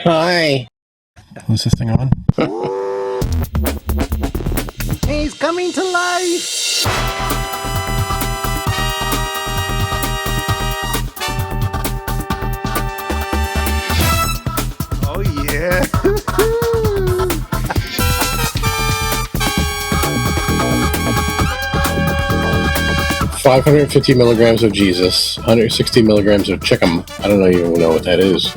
Hi. Was this thing on? He's coming to life! Oh, yeah. 550 milligrams of Jesus, 160 milligrams of Chickum. I don't even know what that is.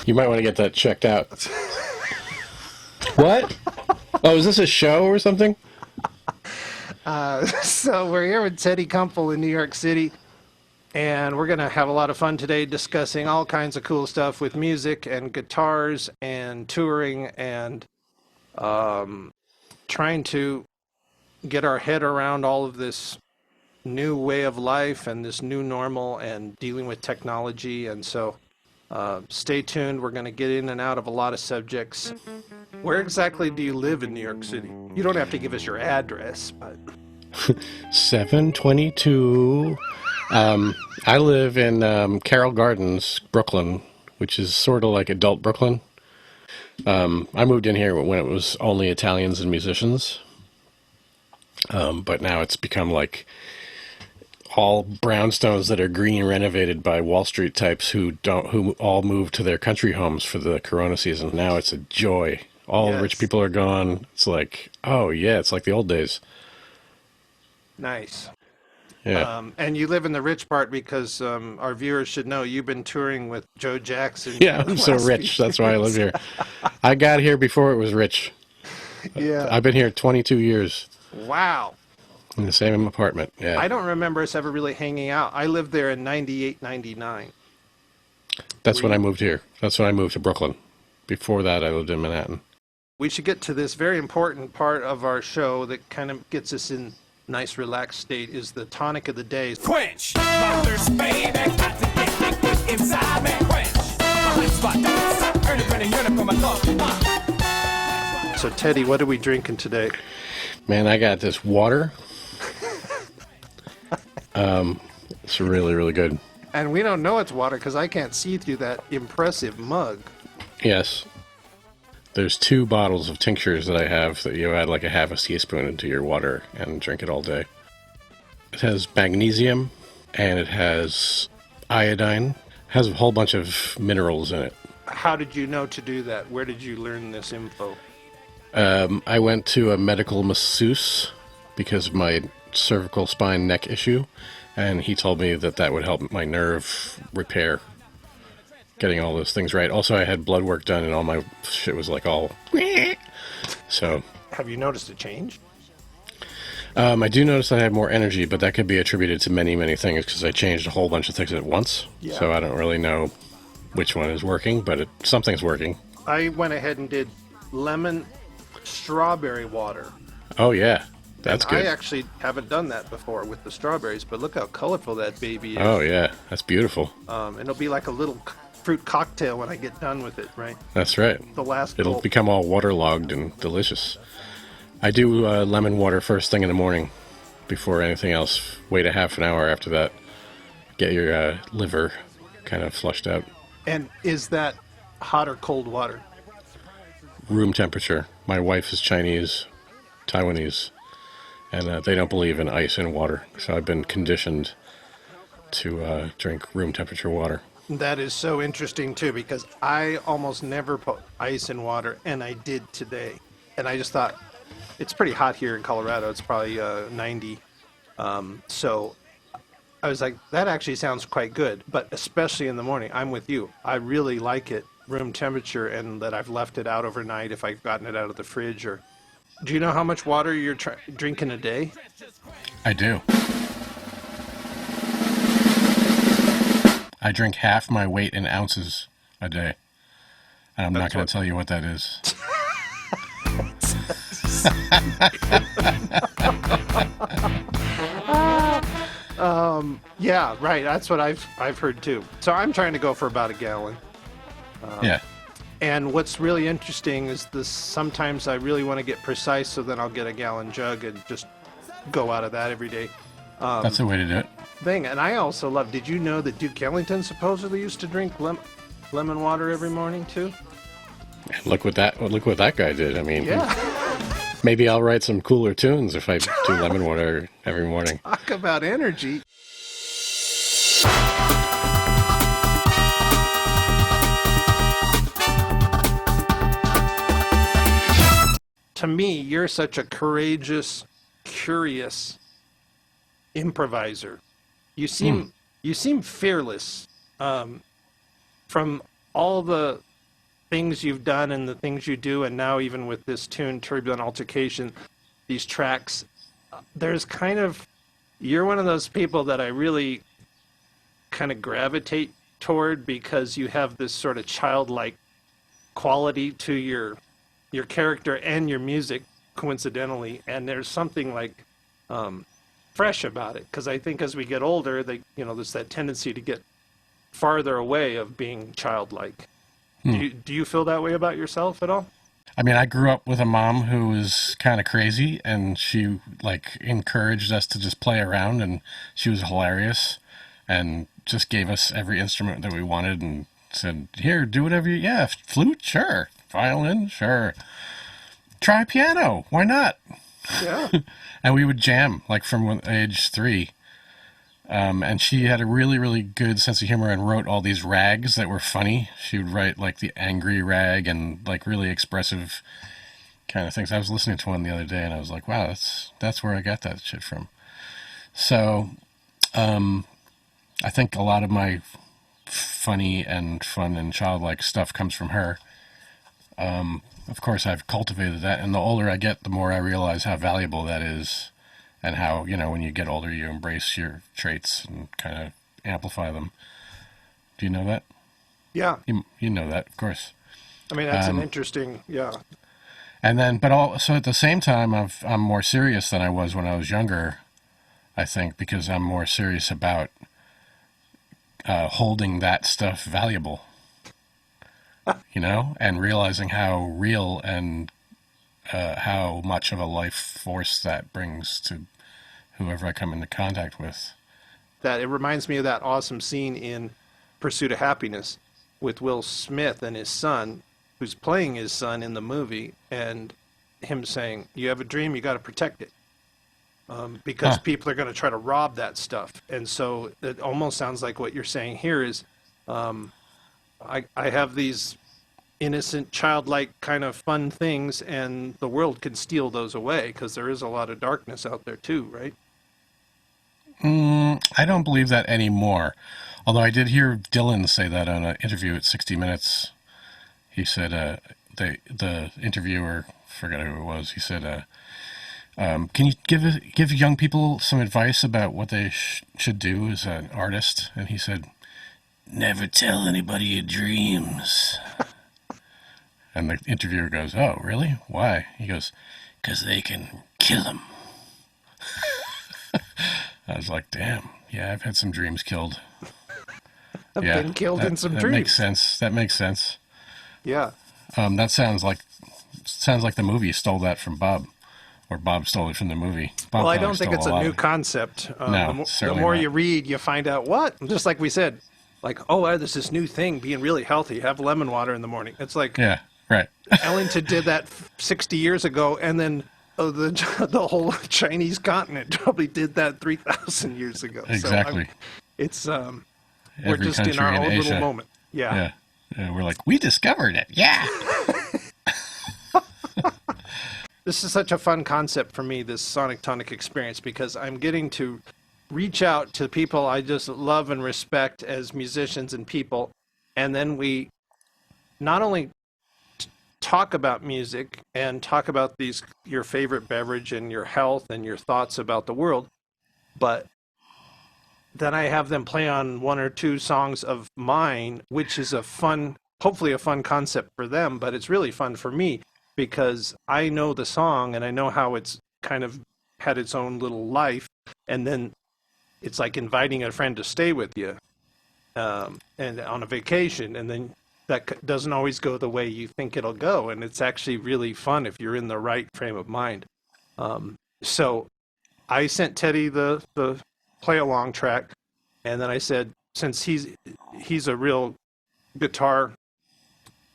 You might want to get that checked out. What? Oh, is this a show or something? So we're here with Teddy Kumpel in New York City, and we're going to have a lot of fun today discussing all kinds of cool stuff with music and guitars and touring and trying to get our head around all of this new way of life and this new normal and dealing with technology. And so stay tuned. We're going to get in and out of a lot of subjects. Where exactly do you live in New York City? You don't have to give us your address, but 722. I live in Carroll Gardens, Brooklyn, which is sort of like adult Brooklyn. I moved in here when it was only Italians and musicians. But now it's become like all brownstones that are green renovated by Wall Street types who all moved to their country homes for the Corona season. Now it's a joy. All the rich yes. people are gone. It's like, oh yeah, it's like the old days. Nice. Yeah. And you live in the rich part because our viewers should know you've been touring with Joe Jackson. Yeah, for the I'm so last rich. few That's why I live years. here. I got here before it was rich. Yeah. I've been here 22 years Wow. in the same apartment. Yeah. I don't remember us ever really hanging out. I lived there in 98, 99. That's when I moved here. That's when I moved to Brooklyn. Before that, I lived in Manhattan. We should get to this very important part of our show that kind of gets us in nice relaxed state is the tonic of the day. Quench my thirst, baby. Got to get liquid inside me. Quench my hot spot. Don't stop. Burning, yearning for my thoughts. So Teddy, what are we drinking today? Man, I got this water. It's really, really good. And we don't know it's water because I can't see through that impressive mug. Yes. There's 2 bottles of tinctures that I have that you add like a half a teaspoon into your water and drink it all day. It has magnesium and it has iodine. It has a whole bunch of minerals in it. How did you know to do that? Where did you learn this info? I went to a medical masseuse because of my cervical spine neck issue, and he told me that that would help my nerve repair, getting all those things right. Also, I had blood work done, and all my shit was like all... So... Have you noticed a change? I do notice I have more energy, but that could be attributed to many, many things because I changed a whole bunch of things at once. Yeah. So I don't really know which one is working, but something's working. I went ahead and did lemon strawberry water. Oh, yeah. That's And good. I actually haven't done that before with the strawberries, but look how colorful that baby is. Oh, yeah. That's beautiful. And it'll be like a little fruit cocktail when I get done with it, right? That's right. The last It'll gulp. become all waterlogged and delicious. I do lemon water first thing in the morning before anything else. Wait a half an hour after that. Get your liver kind of flushed out. And is that hot or cold water? Room temperature. My wife is Chinese, Taiwanese, and they don't believe in ice in water. So I've been conditioned to drink room temperature water. That is so interesting too, because I almost never put ice in water, and I did today. And I just thought, it's pretty hot here in Colorado. It's probably 90. So I was like, that actually sounds quite good, but especially in the morning. I'm with you. I really like it room temperature, and that I've left it out overnight if I've gotten it out of the fridge. Or do you know how much water you're drinking a day? I do. I drink half my weight in ounces a day. And I'm not going to tell you what that is. Yeah, right. That's what I've heard too. So I'm trying to go for about a gallon. Yeah. And what's really interesting is this. Sometimes I really want to get precise, so then I'll get a gallon jug and just go out of that every day. That's the way to do it. Thing. And I also love. Did you know that Duke Ellington supposedly used to drink lemon water every morning too? Look what that guy did. I mean, Yeah. maybe I'll write some cooler tunes if I do lemon water every morning. Talk about energy. To me, you're such a courageous, curious improviser. You seem fearless. From all the things you've done and the things you do, and now even with this tune, Turbulent Altercation, these tracks, there's kind of, you're one of those people that I really kind of gravitate toward because you have this sort of childlike quality to your character and your music, coincidentally, and there's something like fresh about it. Because I think as we get older, there's that tendency to get farther away of being childlike. Do you feel that way about yourself at all? I mean, I grew up with a mom who was kind of crazy, and she like encouraged us to just play around, and she was hilarious, and just gave us every instrument that we wanted, and said, "Here, do whatever you, yeah, flute, sure, violin, sure, try piano, why not?" Yeah. And we would jam like from age 3. And she had a really, really good sense of humor and wrote all these rags that were funny. She would write like the angry rag and like really expressive kind of things. I was listening to one the other day and I was like, wow, that's where I got that shit from. So I think a lot of my funny and fun and childlike stuff comes from her. Of course, I've cultivated that, and the older I get, the more I realize how valuable that is. And how, when you get older, you embrace your traits and kind of amplify them. Do you know that? Yeah. You know that, of course. I mean, that's an interesting, yeah. And then, but also at the same time, I'm more serious than I was when I was younger, I think, because I'm more serious about holding that stuff valuable, and realizing how real and how much of a life force that brings to whoever I come into contact with. That it reminds me of that awesome scene in Pursuit of Happiness with Will Smith and his son, who's playing his son in the movie, and him saying, "You have a dream, you got to protect it." Because people are going to try to rob that stuff. And so it almost sounds like what you're saying here is, I have these innocent, childlike kind of fun things, and the world can steal those away because there is a lot of darkness out there too, right? I don't believe that anymore. Although I did hear Dylan say that on an interview at 60 Minutes. He said, the interviewer, forgot who it was, he said, can you give young people some advice about what they should do as an artist? And he said, never tell anybody your dreams. And the interviewer goes, oh, really? Why? He goes, because they can kill them. I was like, damn. Yeah, I've had some dreams killed. I've been killed in some dreams. That makes sense. Yeah. That sounds like the movie stole that from Bob. Or Bob stole it from the movie. Well, I don't think it's a new concept. No, the more not. you read, you find out what. Just like we said, like, oh, there's this new thing, being really healthy. Have lemon water in the morning. It's like, yeah, right. Ellington did that 60 years ago, and then the whole Chinese continent probably did that 3,000 years ago. Exactly. So we're just in our own little moment. Yeah. Yeah. We're like, we discovered it. Yeah. This is such a fun concept for me, this Sonic Tonic experience, because I'm getting to reach out to people I just love and respect as musicians and people, and then we not only talk about music and talk about your favorite beverage and your health and your thoughts about the world, but then I have them play on one or two songs of mine, which is hopefully a fun concept for them, but it's really fun for me because I know the song and I know how it's kind of had its own little life, and then it's like inviting a friend to stay with you and on a vacation, and then that doesn't always go the way you think it'll go, and it's actually really fun if you're in the right frame of mind. So I sent Teddy the play along track, and then I said, since he's a real guitar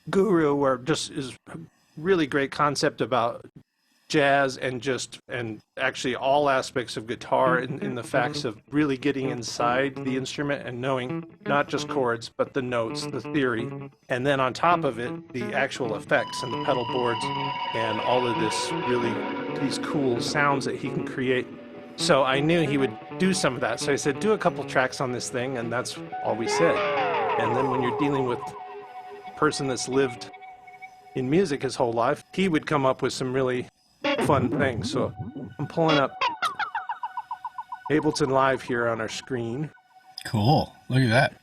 guru, or just is really great concept about jazz and actually all aspects of guitar in the facts of really getting inside the instrument and knowing not just chords but the notes, the theory, and then on top of it the actual effects and the pedal boards and all of these cool sounds that he can create. So I knew he would do some of that, so I said, do a couple tracks on this thing, and that's all we said. And then when you're dealing with a person that's lived in music his whole life, he would come up with some really fun things. So I'm pulling up Ableton Live here on our screen. Cool. Look at that.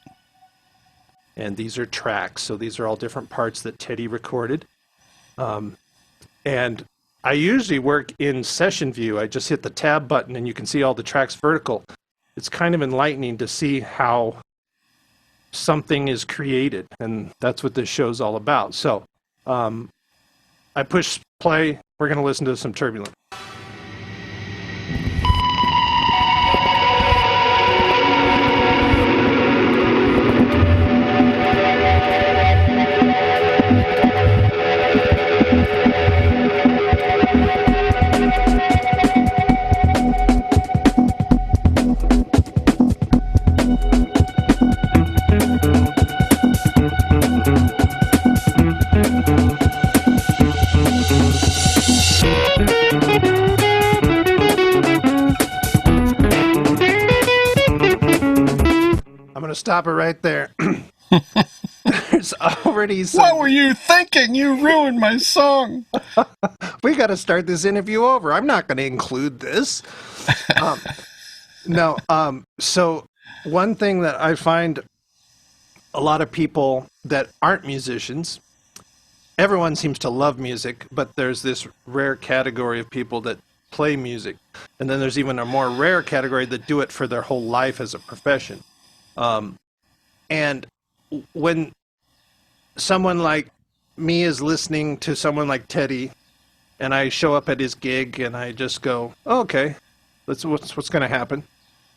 And these are tracks. So these are all different parts that Teddy recorded. And I usually work in session view. I just hit the tab button and you can see all the tracks vertical. It's kind of enlightening to see how something is created. And that's what this show's all about. So I push play. We're going to listen to some Turbulent. Stop it right there. There's already some... What were you thinking? You ruined my song. We got to start this interview over. I'm not going to include this. No. So one thing that I find a lot of people that aren't musicians, everyone seems to love music, but there's this rare category of people that play music. And then there's even a more rare category that do it for their whole life as a profession. And when someone like me is listening to someone like Teddy, and I show up at his gig, and I just go, oh, "Okay, that's what's going to happen,"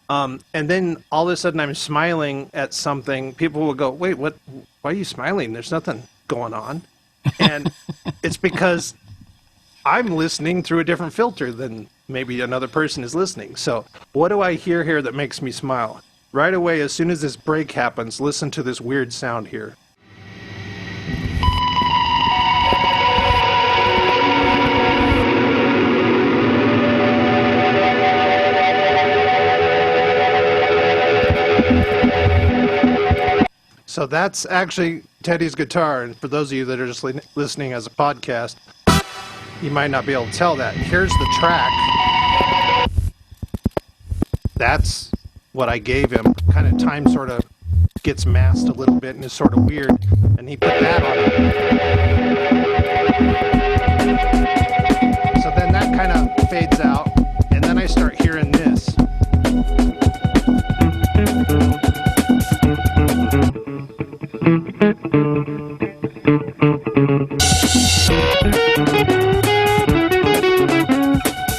and then all of a sudden I'm smiling at something. People will go, "Wait, what? Why are you smiling? There's nothing going on," and it's because I'm listening through a different filter than maybe another person is listening. So, what do I hear here that makes me smile? Right away, as soon as this break happens, listen to this weird sound here. So that's actually Teddy's guitar, and for those of you that are just listening as a podcast, you might not be able to tell that. Here's the track. That's what I gave him. Kind of time sort of gets masked a little bit and is sort of weird, and he put that on it. So then that kind of fades out, and then I start hearing this.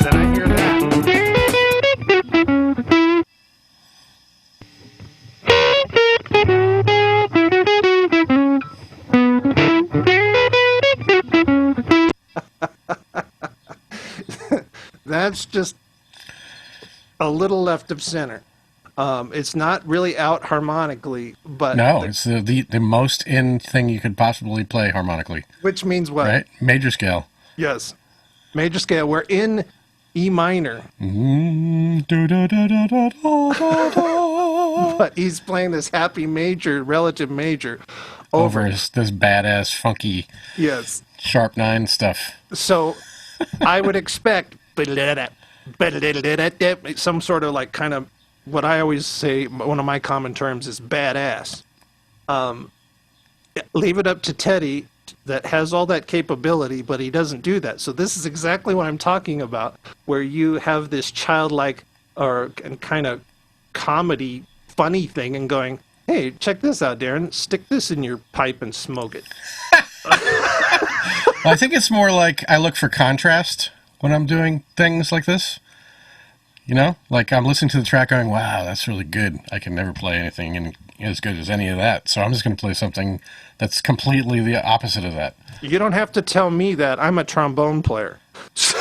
Then I hear that. That's just a little left of center. It's not really out harmonically, but... No, it's the most in thing you could possibly play harmonically. Which means what? Right? Major scale. Yes. Major scale. We're in E minor. But he's playing this happy major, relative major, over this badass, funky, yes, sharp 9 stuff. So I would expect some sort of like kind of what I always say, one of my common terms is badass. Leave it up to Teddy that has all that capability, but he doesn't do that. So this is exactly what I'm talking about, where you have this childlike and kind of comedy, funny thing and going, hey, check this out, Darren, stick this in your pipe and smoke it. Well, I think it's more like I look for contrast when I'm doing things like this. You know, like I'm listening to the track going, wow, that's really good. I can never play anything as good as any of that. So I'm just going to play something that's completely the opposite of that. You don't have to tell me that. I'm a trombone player. So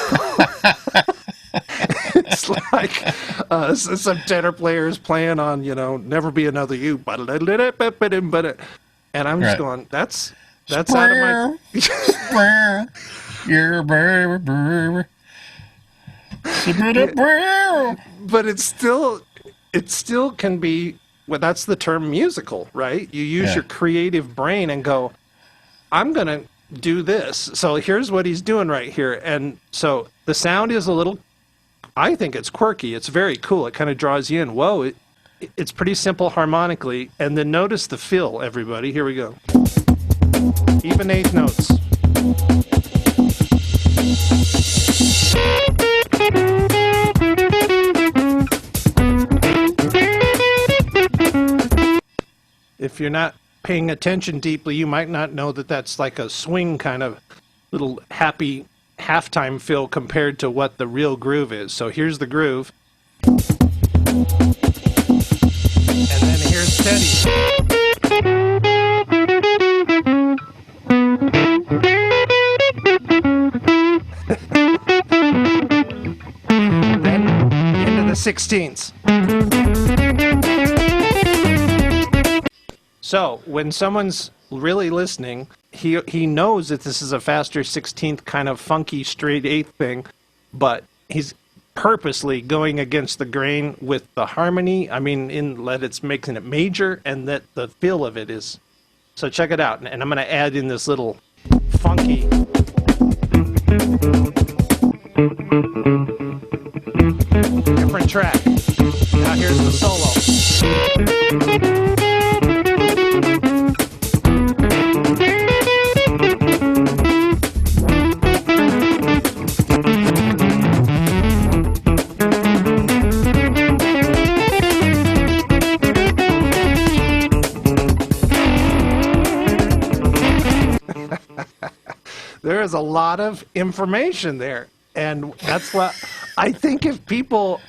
it's like some tenor players playing on, Never Be Another You. And I'm just Right. going, that's out of my... But it still can be, well, that's the term musical, right? You use your creative brain and go, I'm going to do this. So here's what he's doing right here. And so the sound is a little, I think it's quirky. It's very cool. It kind of draws you in. Whoa, it's pretty simple harmonically. And then notice the fill, everybody. Here we go. Even eighth notes. If you're not paying attention deeply, you might not know that that's like a swing kind of little happy halftime fill compared to what the real groove is. So here's the groove. And then here's Teddy. Then into the 16ths. So when someone's really listening, he knows that this is a faster 16th kind of funky straight eighth thing, but he's purposely going against the grain with the harmony. I mean, in that it's making it major and that the feel of it is. So check it out, and I'm going to add in this little funky. Different track. Now here's the solo. There is a lot of information there. And that's what I think if people,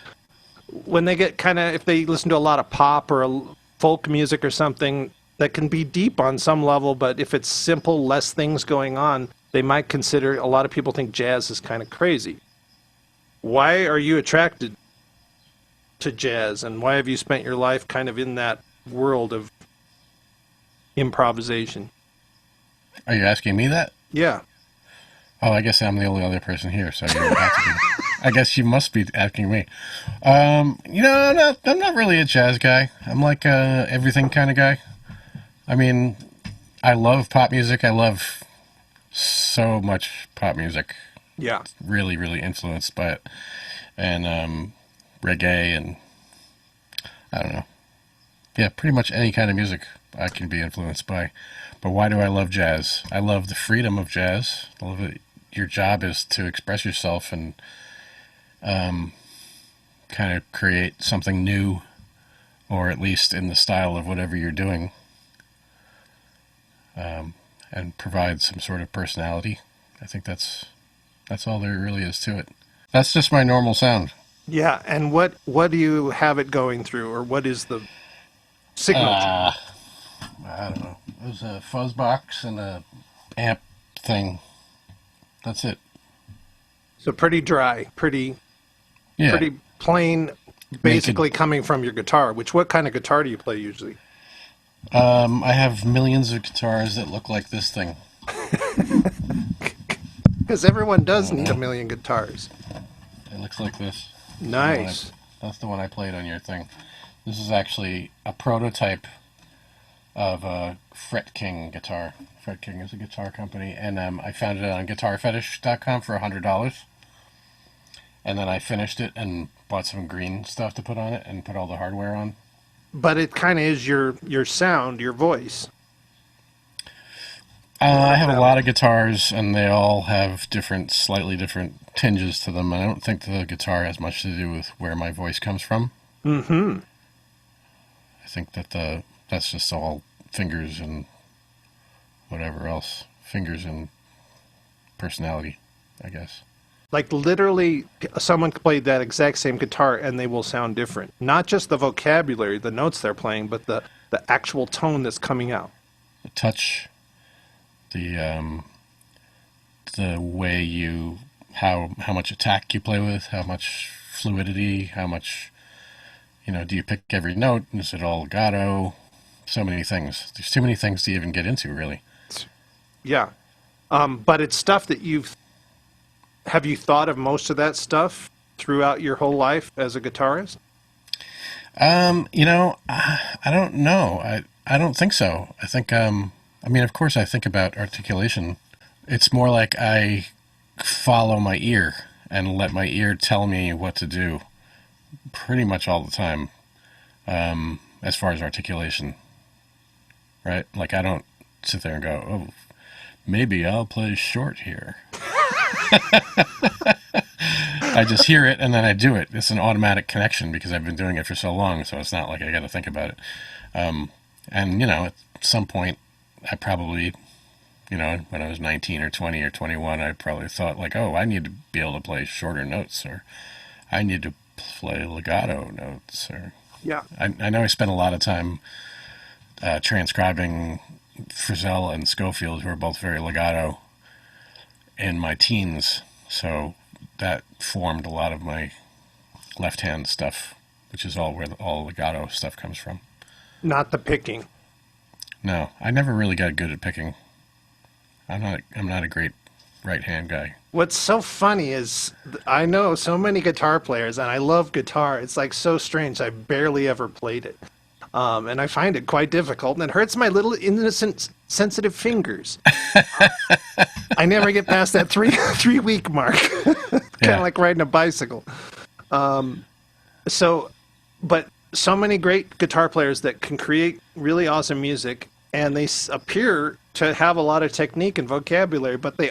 when they get if they listen to a lot of pop or folk music or something, that can be deep on some level, but if it's simple, less things going on, they might consider, a lot of people think jazz is kind of crazy. Why are you attracted to jazz, and why have you spent your life kind of in that world of improvisation? Are you asking me that? Yeah. Oh, I guess I'm the only other person here, so you have to be. I guess you must be asking me. I'm not really a jazz guy. I'm like a everything kind of guy. I mean, I love pop music. I love so much pop music. Yeah. Really, really influenced by it. And reggae and, I don't know. Yeah, pretty much any kind of music I can be influenced by. But why do I love jazz? I love the freedom of jazz. I love it. Your job is to express yourself and kind of create something new, or at least in the style of whatever you're doing, and provide some sort of personality. I think that's all there really is to it. That's just my normal sound. Yeah, and what do you have it going through, or what is the signal? I don't know. There's a fuzz box and a amp thing. That's it. So pretty dry, pretty plain, basically coming from your guitar. What kind of guitar do you play usually? I have millions of guitars that look like this thing. Because everyone does need a million guitars. It looks like this. Nice. That's the one I played on your thing. This is actually a prototype of a Fret King guitar. Fret King is a guitar company, and I found it on guitarfetish.com for $100. And then I finished it and bought some green stuff to put on it and put all the hardware on. But it kind of is your sound, your voice. I have a lot of guitars, and they all have slightly different tinges to them. I don't think the guitar has much to do with where my voice comes from. Mm-hmm. I think that that's just all fingers and whatever else. Fingers and personality, I guess. Like literally, someone could play that exact same guitar and they will sound different. Not just the vocabulary, the notes they're playing, but the actual tone that's coming out. The touch, the way you how much attack you play with, how much fluidity, how much, do you pick every note? Is it all legato? So many things. There's too many things to even get into, really. Yeah. But it's stuff that have you thought of most of that stuff throughout your whole life as a guitarist? I don't know. I don't think so. I think, of course I think about articulation. It's more like I follow my ear and let my ear tell me what to do pretty much all the time, as far as articulation, right? Like, I don't sit there and go, oh, maybe I'll play short here. I just hear it and then I do it. It's an automatic connection because I've been doing it for so long, so it's not like I got to think about it. At some point, I probably, when I was 19 or 20 or 21, I probably thought like, oh, I need to be able to play shorter notes, or I need to play legato notes, or Yeah. I know I spent a lot of time transcribing Frizzell and Schofield, who are both very legato, in my teens, so that formed a lot of my left-hand stuff, which is all where all legato stuff comes from. Not the picking. No, I never really got good at picking. I'm not a great right-hand guy. What's so funny is I know so many guitar players, and I love guitar. It's like so strange. I barely ever played it. And I find it quite difficult, and it hurts my little innocent, sensitive fingers. I never get past that three-week mark. Kind of like riding a bicycle. But so many great guitar players that can create really awesome music, and they appear to have a lot of technique and vocabulary, but they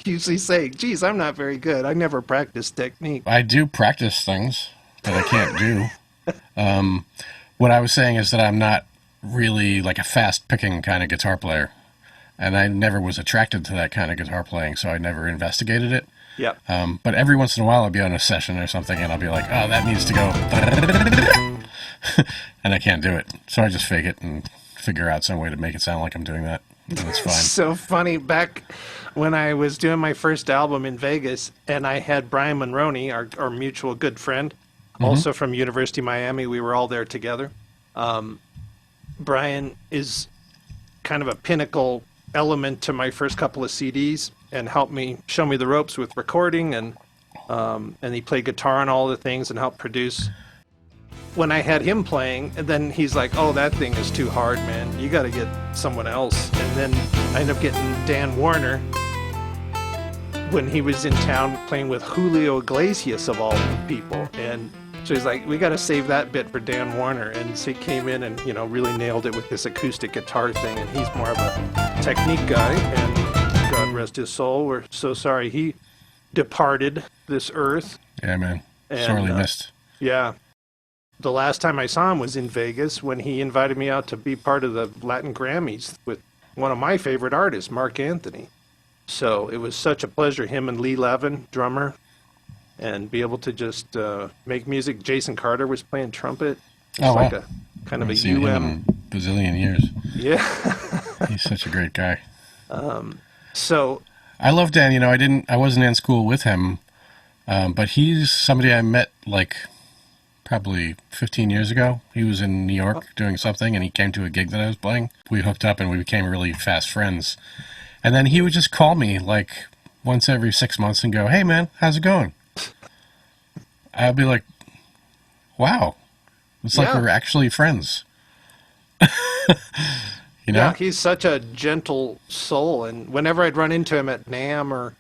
usually say, geez, I'm not very good. I never practiced technique. I do practice things that I can't do. What I was saying is that I'm not really like a fast-picking kind of guitar player, and I never was attracted to that kind of guitar playing, so I never investigated it. Yeah. But every once in a while I'll be on a session or something, and I'll be like, oh, that needs to go. And I can't do it. So I just fake it and figure out some way to make it sound like I'm doing that. And it's fine. So funny. Back when I was doing my first album in Vegas, and I had Brian Monroney, our mutual good friend, also from University of Miami. We were all there together. Brian is kind of a pinnacle element to my first couple of CDs and helped me show me the ropes with recording, and he played guitar on all the things and helped produce. When I had him playing, and then he's like, oh, that thing is too hard, man. You got to get someone else. And then I ended up getting Dan Warner when he was in town playing with Julio Iglesias, of all people. And so he's like, we got to save that bit for Dan Warner. And so he came in and, really nailed it with this acoustic guitar thing. And he's more of a technique guy. And God rest his soul. We're so sorry he departed this earth. Yeah, man. Sorely missed. Yeah. The last time I saw him was in Vegas when he invited me out to be part of the Latin Grammys with one of my favorite artists, Mark Anthony. So it was such a pleasure, him and Lee Levin, drummer, and be able to just make music. Jason Carter was playing trumpet. It's like a kind of a seen him in a bazillion years. Yeah. He's such a great guy. So I love Dan. I wasn't in school with him, but he's somebody I met like probably 15 years ago. He was in New York doing something, and he came to a gig that I was playing. We hooked up, and we became really fast friends. And then he would just call me like once every 6 months and go, hey, man, how's it going? I'd be like, wow. It's like we're actually friends. Yeah, he's such a gentle soul. And whenever I'd run into him at NAMM or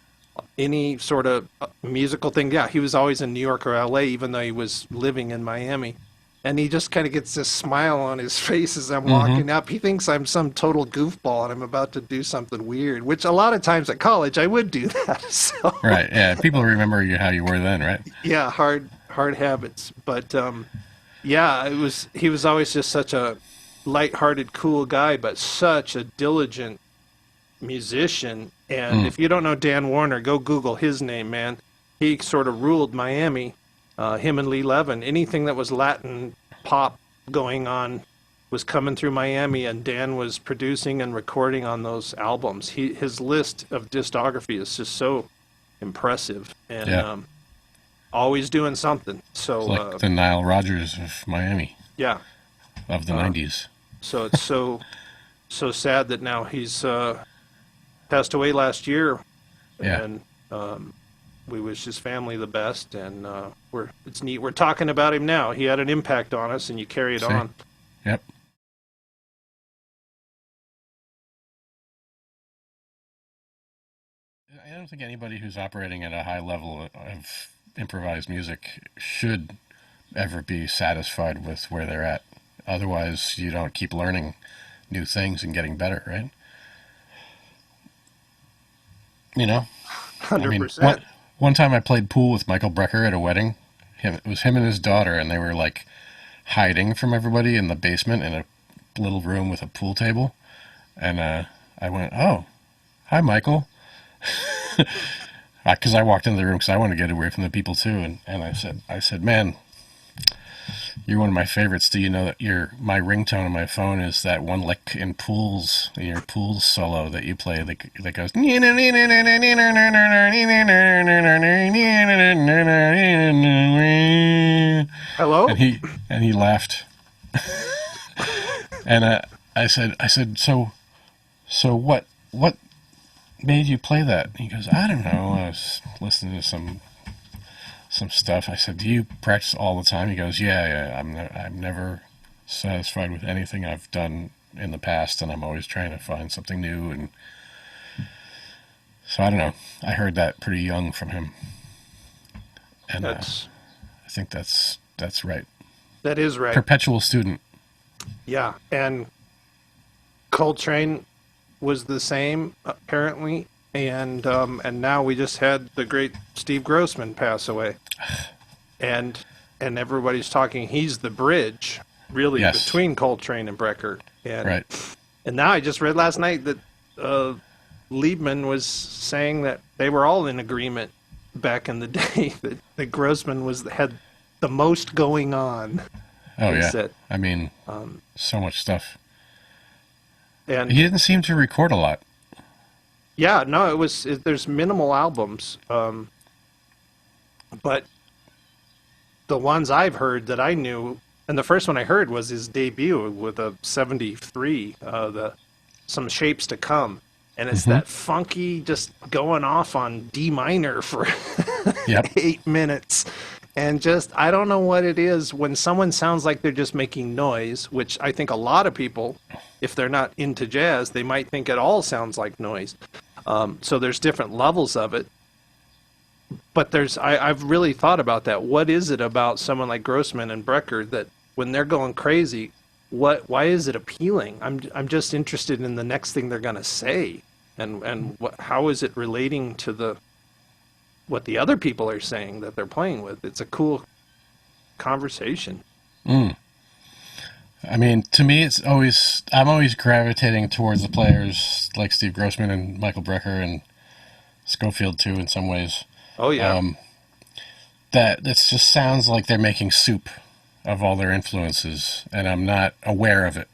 any sort of musical thing, he was always in New York or LA, even though he was living in Miami. And he just kind of gets this smile on his face as I'm walking up. He thinks I'm some total goofball and I'm about to do something weird, which a lot of times at college I would do that. So. Right, yeah. People remember how you were then, right? Yeah, hard habits. But he was always just such a lighthearted, cool guy, but such a diligent musician. And if you don't know Dan Warner, go Google his name, man. He sort of ruled Miami, him and Lee Levin. Anything that was Latin pop going on was coming through Miami, and Dan was producing and recording on those albums. His list of discography is just so impressive, and Yeah. always doing something. So It's like the Nile Rodgers of Miami yeah, of the 90s. so it's so sad that now he's passed away last year, Yeah. and we wish his family the best. And it's neat. We're talking about him now. He had an impact on us, and you carry it See? on. Yep. I don't think anybody who's operating at a high level of improvised music should ever be satisfied with where they're at. Otherwise, you don't keep learning new things and getting better, right? You know? I mean, 100%. one time I played pool with Michael Brecker at a wedding. It was him and his daughter, and they were like hiding from everybody in the basement in a little room with a pool table. And I went, "Oh, hi, Michael." Because I walked into the room because I wanted to get away from the people too. And I said, "Man, you're one of my favorites. Do you know that my ringtone on my phone is that one lick in pools, your pools solo that you play that goes." Hello? And he laughed. And I said, so what made you play that? He goes, "I don't know. I was listening to some stuff." I said, "Do you practice all the time?" He goes, "Yeah. I'm never satisfied with anything I've done in the past, and I'm always trying to find something new." And so I don't know. I heard that pretty young from him, and I think that's right. That is right. Perpetual student. Yeah, and Coltrane was the same apparently, and now we just had the great Steve Grossman pass away, and everybody's talking. He's the bridge, really, Yes. between Coltrane and Brecker. And Right. and now I just read last night that Liebman was saying that they were all in agreement back in the day that Grossman had the most going on. Oh he yeah. said. I mean, so much stuff. And He didn't seem to record a lot. yeah, no, there's minimal albums, but the ones I've heard that I knew, and the first one I heard was his debut with a 73, Some Shapes to Come, and it's that funky, just going off on D minor for Yep. 8 minutes. And just, I don't know what it is when someone sounds like they're just making noise, which I think a lot of people, if they're not into jazz, they might think it all sounds like noise. So there's different levels of it. But I've really thought about that. What is it about someone like Grossman and Brecker that when they're going crazy, why is it appealing? I'm just interested in the next thing they're going to say, and how is it relating to what the other people are saying that they're playing with. It's a cool conversation. I mean, to me, I'm always gravitating towards the players like Steve Grossman and Michael Brecker and Schofield too, in some ways. Oh yeah. That just sounds like they're making soup of all their influences, and I'm not aware of it.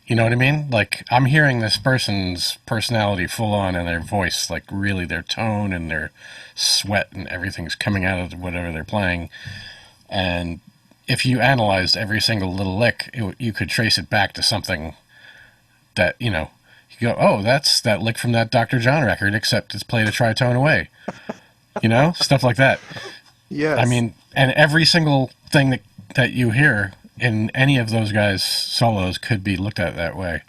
You know what I mean? Like, I'm hearing this person's personality full on in their voice, like really their tone and their sweat and everything's coming out of whatever they're playing. And if you analyzed every single little lick, you could trace it back to something that, you go, "Oh, that's that lick from that Dr. John record, except it's played a tritone away." Stuff like that. Yes. I mean, and every single thing that you hear in any of those guys' solos could be looked at that way.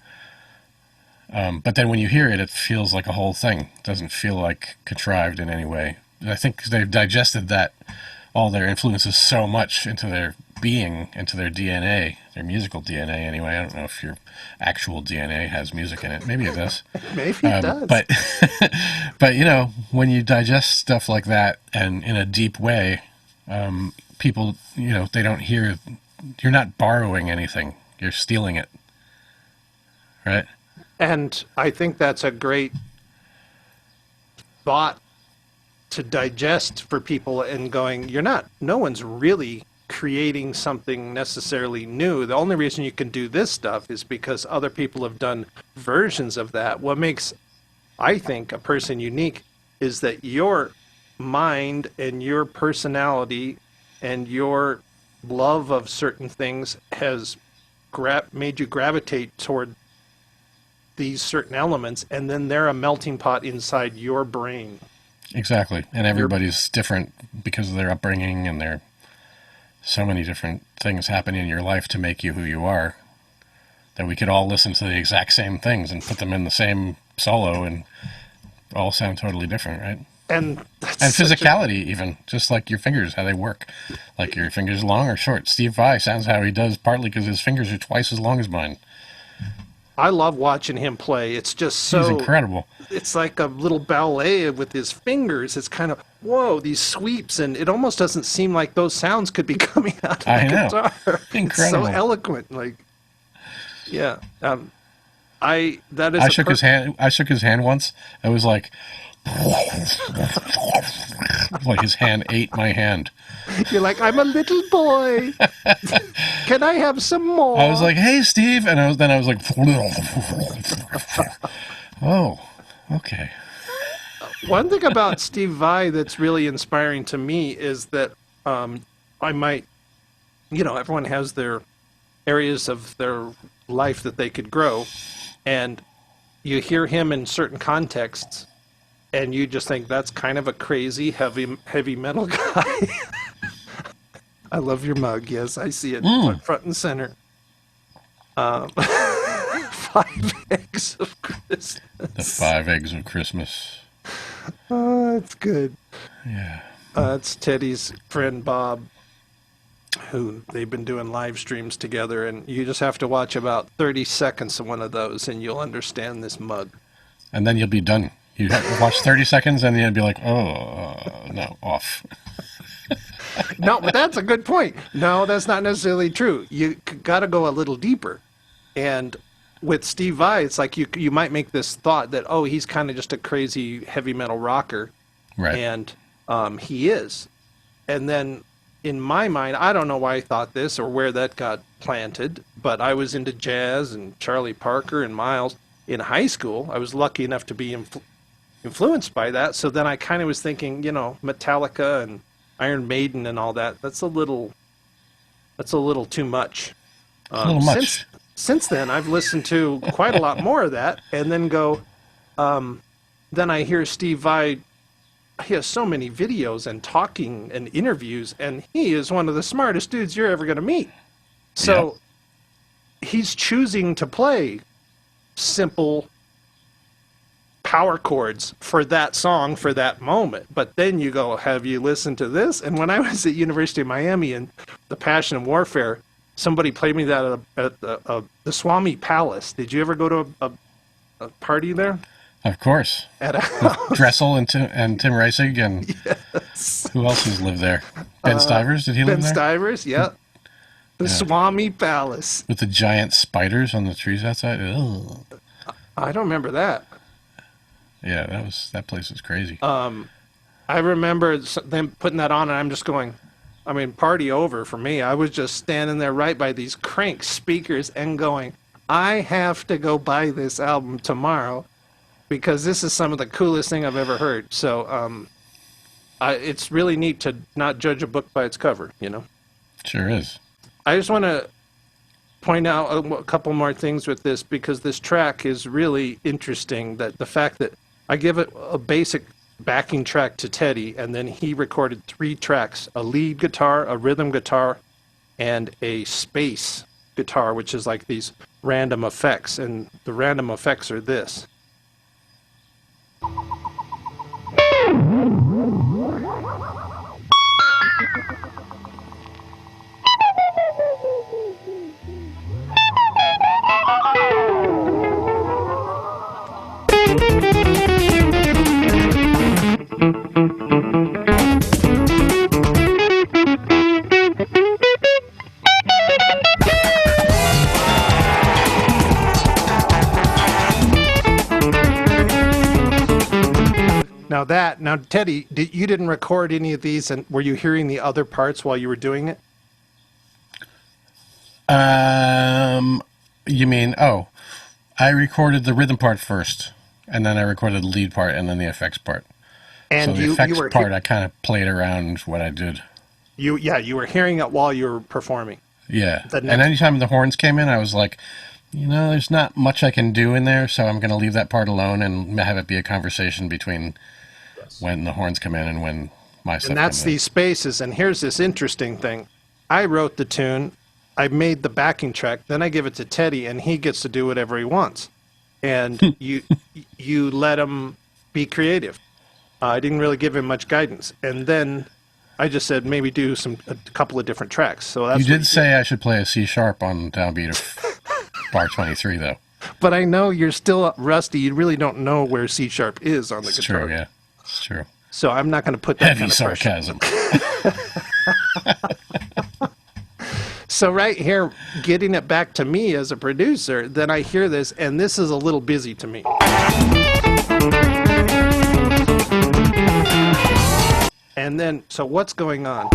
But then when you hear it, it feels like a whole thing. It doesn't feel like contrived in any way. And I think they've digested all their influences so much into their being, into their DNA, their musical DNA anyway. I don't know if your actual DNA has music in it. Maybe it does. Maybe it does. But, but when you digest stuff like that and in a deep way, people, they don't hear. You're not borrowing anything. You're stealing it. Right? And I think that's a great thought to digest for people, and going, no one's really creating something necessarily new. The only reason you can do this stuff is because other people have done versions of that. What makes, I think, a person unique is that your mind and your personality and your love of certain things has made you gravitate toward these certain elements, and then they're a melting pot inside your brain. Exactly. And everybody's different because of their upbringing, and there are so many different things happening in your life to make you who you are, that we could all listen to the exact same things and put them in the same solo and all sound totally different, right? And physicality, even just like your fingers, how they work. Like your fingers long or short. Steve Vai sounds how he does, partly because his fingers are twice as long as mine. I love watching him play. It's just so... He's incredible. It's like a little ballet with his fingers. It's kind of, whoa, these sweeps, and it almost doesn't seem like those sounds could be coming out of the guitar. Incredible. It's so eloquent. Like, yeah. I shook his hand. I shook his hand once. I was like... like his hand ate my hand. You're like, I'm a little boy. Can I have some more? I was like, hey, Steve. And I was like, oh, okay. One thing about Steve Vai that's really inspiring to me is that I might, everyone has their areas of their life that they could grow. And you hear him in certain contexts, and you just think that's kind of a crazy heavy metal guy. I love your mug. Yes, I see it front and center. 5 eggs of Christmas. The 5 eggs of Christmas. Oh, that's good. Yeah. It's Teddy's friend Bob, who they've been doing live streams together, and you just have to watch about 30 seconds of one of those, and you'll understand this mug. And then you'll be done. You have to watch 30 seconds, and then you'll be like, no, off. No, but that's a good point. No, that's not necessarily true. You got to go a little deeper. And with Steve Vai, it's like you might make this thought that, oh, he's kind of just a crazy heavy metal rocker. Right. And he is. And then in my mind, I don't know why I thought this or where that got planted, but I was into jazz and Charlie Parker and Miles in high school. I was lucky enough to be influenced by that. So then I kind of was thinking, Metallica and Iron Maiden and all that. That's a little too much. A little much. Since then, I've listened to quite a lot more of that, and then then I hear Steve Vai. He has so many videos and talking and interviews, and he is one of the smartest dudes you're ever going to meet. So he's choosing to play simple power chords for that song for that moment. But then you go, have you listened to this? And when I was at University of Miami in the Passion and Warfare, somebody played me that at the Swami Palace. Did you ever go to a party there? Of course. At a house? Dressel and Tim Reisig and who else has lived there? Ben Stivers, did he live there? Ben Stivers, yeah. The Swami Palace. With the giant spiders on the trees outside? Ugh. I don't remember that. Yeah, that place was crazy. I remember them putting that on, and I'm just going, party over for me. I was just standing there right by these crank speakers and going, I have to go buy this album tomorrow because this is some of the coolest thing I've ever heard. So it's really neat to not judge a book by its cover, Sure is. I just want to point out a couple more things with this because this track is really interesting. That the fact that I give it a basic backing track to Teddy, and then he recorded 3 tracks: a lead guitar, a rhythm guitar, and a space guitar, which is like these random effects. And the random effects are this. Now, Teddy, you didn't record any of these, and were you hearing the other parts while you were doing it? You mean, I recorded the rhythm part first, and then I recorded the lead part, and then the effects part. And So the you effects were part, I kind of played around what I did. you were hearing it while you were performing. Yeah. The And next- anytime the horns came in, I was like, there's not much I can do in there, so I'm going to leave that part alone and have it be a conversation between when the horns come in and when my stuff And that's comes in. these spaces. And here's this interesting thing. I wrote the tune, I made the backing track, then I give it to Teddy, and he gets to do whatever he wants. And you let him be creative. I didn't really give him much guidance. And then I just said maybe do a couple of different tracks. So that's You what did he say I should play a C sharp on downbeat of bar 23, though. But I know you're still rusty. You really don't know where C sharp is on the It's guitar. true, yeah. It's true. So I'm not going to put that Heavy kind of pressure. sarcasm. So right here, getting it back to me as a producer, then I hear this, and this is a little busy to me. And then, so what's going on?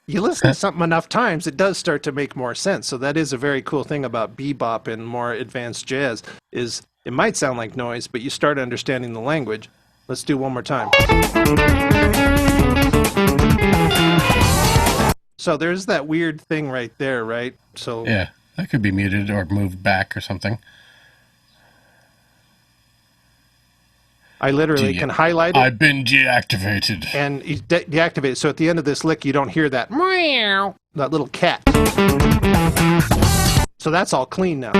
You listen to something enough times, it does start to make more sense. So that is a very cool thing about bebop and more advanced jazz, is it might sound like noise, but you start understanding the language. Let's do one more time. So there's that weird thing right there, right? So Yeah, that could be muted or moved back or something. I literally can highlight it I've been deactivated. and you deactivate it. So at the end of this lick, you don't hear that meow, that little cat. So that's all clean now.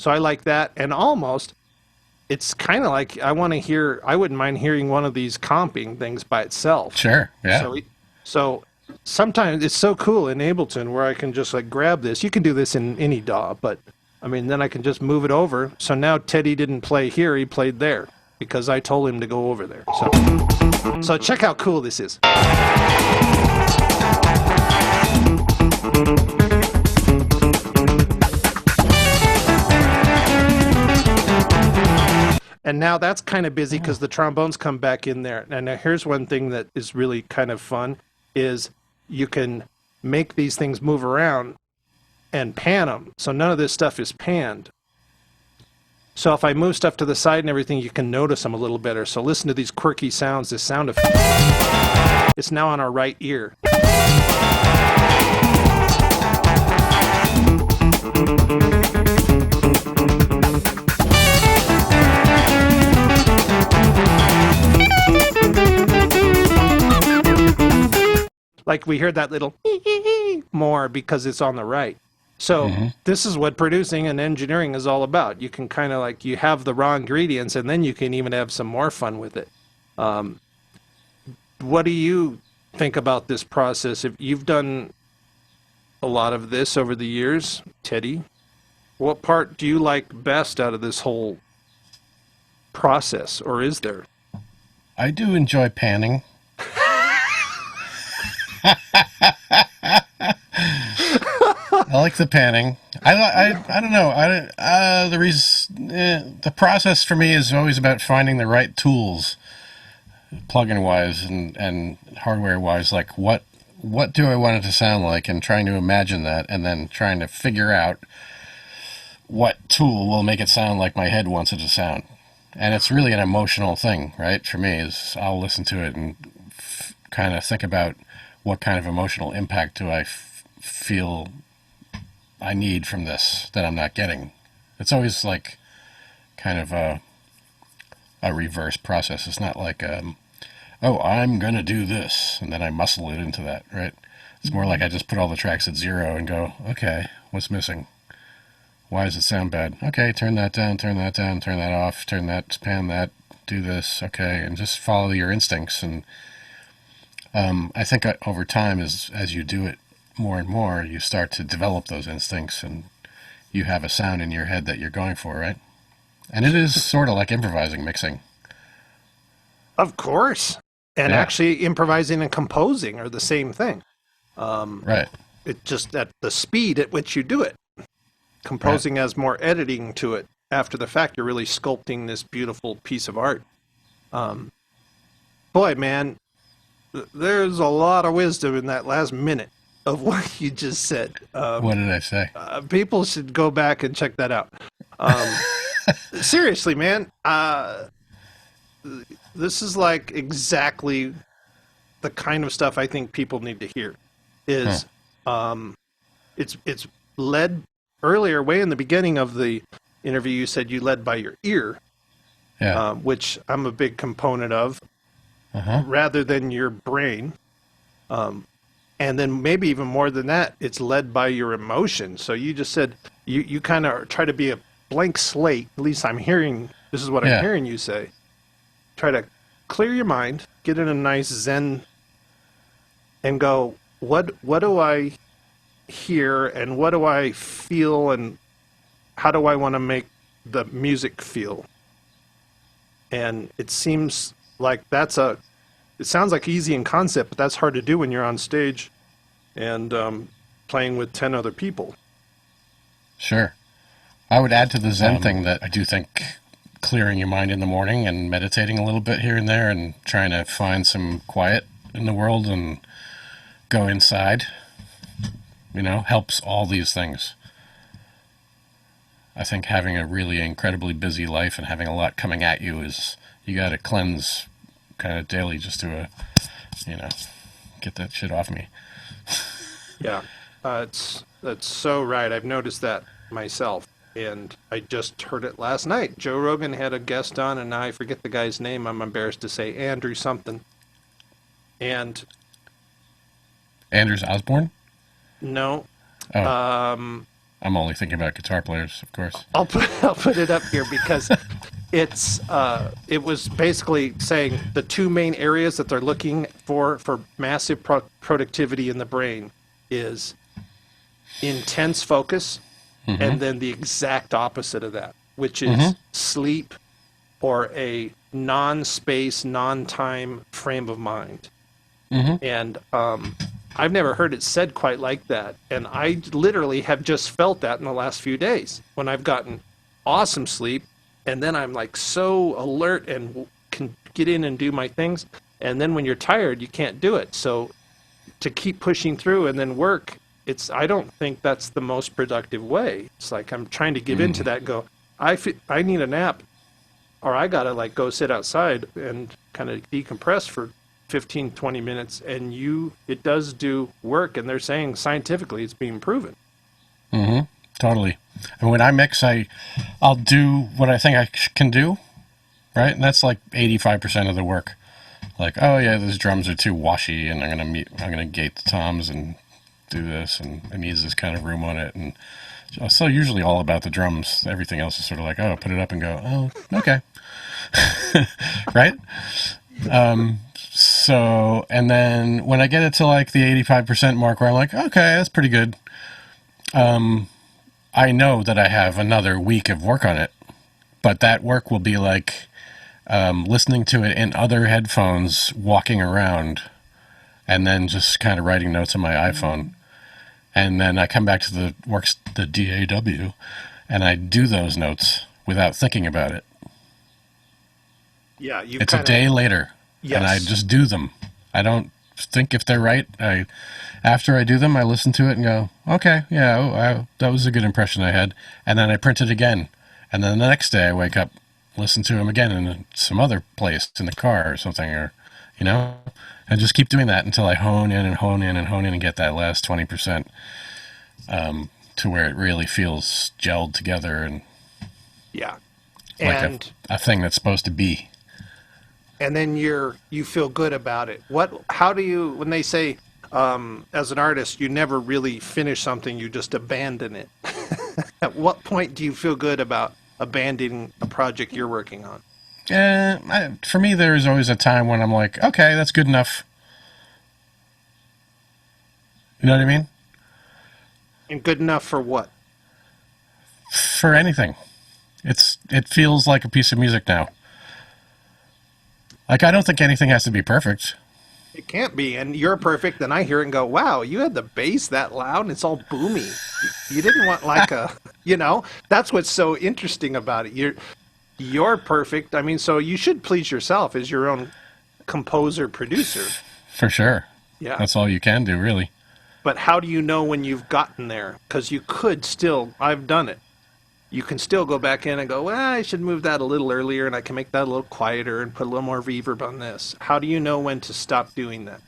So I like that, and almost, it's kind of like I wouldn't mind hearing one of these comping things by itself. Sure, yeah. So sometimes it's so cool in Ableton where I can just like grab this. You can do this in any DAW, but I mean, then I can just move it over. So now Teddy didn't play here, he played there because I told him to go over there. So check how cool this is. And now that's kind of busy because the trombones come back in there. And now here's one thing that is really kind of fun is you can make these things move around and pan them. So none of this stuff is panned. So if I move stuff to the side and everything, you can notice them a little better. So listen to these quirky sounds, this sound effect. It's now on our right ear. Like we hear that little more because it's on the right. So this is what producing and engineering is all about. You can kind of like, you have the raw ingredients and then you can even have some more fun with it. What do you think about this process? If you've done a lot of this over the years, Teddy, what part do you like best out of this whole process, or is there? I do enjoy panning. I like the panning. I don't know. The process for me is always about finding the right tools, plugin wise and hardware wise. Like what do I want it to sound like, and trying to imagine that, and then trying to figure out what tool will make it sound like my head wants it to sound. And it's really an emotional thing, right? For me, is I'll listen to it and kind of think about what kind of emotional impact do I feel I need from this that I'm not getting. It's always like kind of a reverse process. It's not like, I'm going to do this, and then I muscle it into that, right? It's more like I just put all the tracks at 0 and go, okay, what's missing? Why does it sound bad? Okay, turn that down, turn that off, turn that, pan that, do this, okay, and just follow your instincts. And I think over time, as you do it more and more, you start to develop those instincts, and you have a sound in your head that you're going for, right? And it is sort of like improvising, mixing. Of course. And actually improvising and composing are the same thing. Right. It's just at the speed at which you do it. Composing has more editing to it. After the fact, you're really sculpting this beautiful piece of art. Boy, man, there's a lot of wisdom in that last minute of what you just said. What did I say? People should go back and check that out. Seriously, man. This is like exactly the kind of stuff I think people need to hear. Is it's led earlier, way in the beginning of the interview, you said you led by your ear, which I'm a big component of, rather than your brain. And then maybe even more than that, it's led by your emotions. So you just said you kind of try to be a blank slate. At least this is what I'm hearing you say. Try to clear your mind, get in a nice Zen, and go, what do I hear and what do I feel and how do I want to make the music feel? And it seems like it sounds like easy in concept, but that's hard to do when you're on stage and playing with 10 other people. Sure. I would add to the Zen thing that I do think clearing your mind in the morning and meditating a little bit here and there and trying to find some quiet in the world and go inside, helps all these things. I think having a really incredibly busy life and having a lot coming at you you got to cleanse kind of daily just to, get that shit off me. Yeah, that's so right. I've noticed that myself, and I just heard it last night. Joe Rogan had a guest on, and now I forget the guy's name. I'm embarrassed to say Andrew something. And Anders Osborne? No. Oh. I'm only thinking about guitar players, of course. I'll put it up here because it was basically saying the two main areas that they're looking for massive productivity in the brain is intense focus, and then the exact opposite of that, which is sleep or a non-space, non-time frame of mind. And I've never heard it said quite like that. And I literally have just felt that in the last few days when I've gotten awesome sleep. And then I'm like so alert and can get in and do my things. And then when you're tired, you can't do it. So to keep pushing through and then work, I don't think that's the most productive way. It's like I'm trying to give into that and go, I need a nap, or I got to like go sit outside and kind of decompress for 15, 20 minutes, and it does do work, and they're saying scientifically it's being proven. Totally. And when I mix, I'll do what I think I can do, right? And that's like 85% of the work. Like, oh yeah, those drums are too washy, and I'm gonna gate the toms and do this, and it needs this kind of room on it, and so usually all about the drums. Everything else is sort of like, oh, put it up and go, oh, okay, right? So, and then when I get it to like the 85% mark where I'm like, okay, that's pretty good. I know that I have another week of work on it, but that work will be like listening to it in other headphones, walking around, and then just kind of writing notes on my iPhone. And then I come back to the DAW, and I do those notes without thinking about it. Yeah, it's a day later. Yes. And I just do them. I don't think if they're right. After I do them, I listen to it and go, okay, yeah, that was a good impression I had. And then I print it again. And then the next day I wake up, listen to them again in some other place in the car or something, or, and just keep doing that until I hone in and get that last 20% to where it really feels gelled together and like a thing that's supposed to be. And then you feel good about it. How do you, when they say, as an artist, you never really finish something, you just abandon it. At what point do you feel good about abandoning a project you're working on? For me, there's always a time when I'm like, okay, that's good enough. You know what I mean? And good enough for what? For anything. It feels like a piece of music now. Like, I don't think anything has to be perfect. It can't be, and you're perfect, and I hear it and go, wow, you had the bass that loud, and it's all boomy. You didn't want like that's what's so interesting about it. You're perfect. I mean, so you should please yourself as your own composer, producer. For sure. Yeah. That's all you can do, really. But how do you know when you've gotten there? Because you could still, I've done it. You can still go back in and go, well, I should move that a little earlier and I can make that a little quieter and put a little more reverb on this. How do you know when to stop doing that?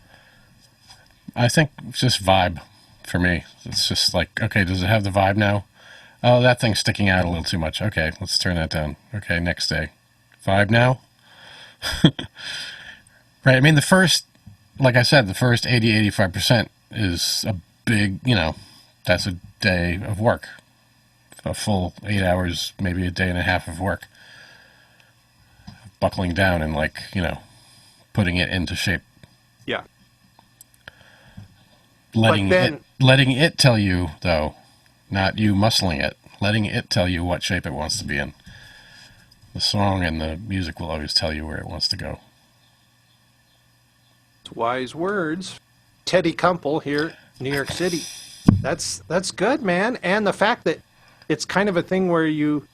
I think it's just vibe for me. It's just like, okay, does it have the vibe now? Oh, that thing's sticking out a little too much. Okay, let's turn that down. Okay, next day. Vibe now? Right, I mean, the first, like I said, the first 80-85% is a big, that's a day of work. A full 8 hours, maybe a day and a half of work. Buckling down and, putting it into shape. Yeah. Letting it tell you, though, not you muscling it. Letting it tell you what shape it wants to be in. The song and the music will always tell you where it wants to go. Wise words. Teddy Kumpel here, New York City. That's good, man. And the fact that it's kind of a thing where you,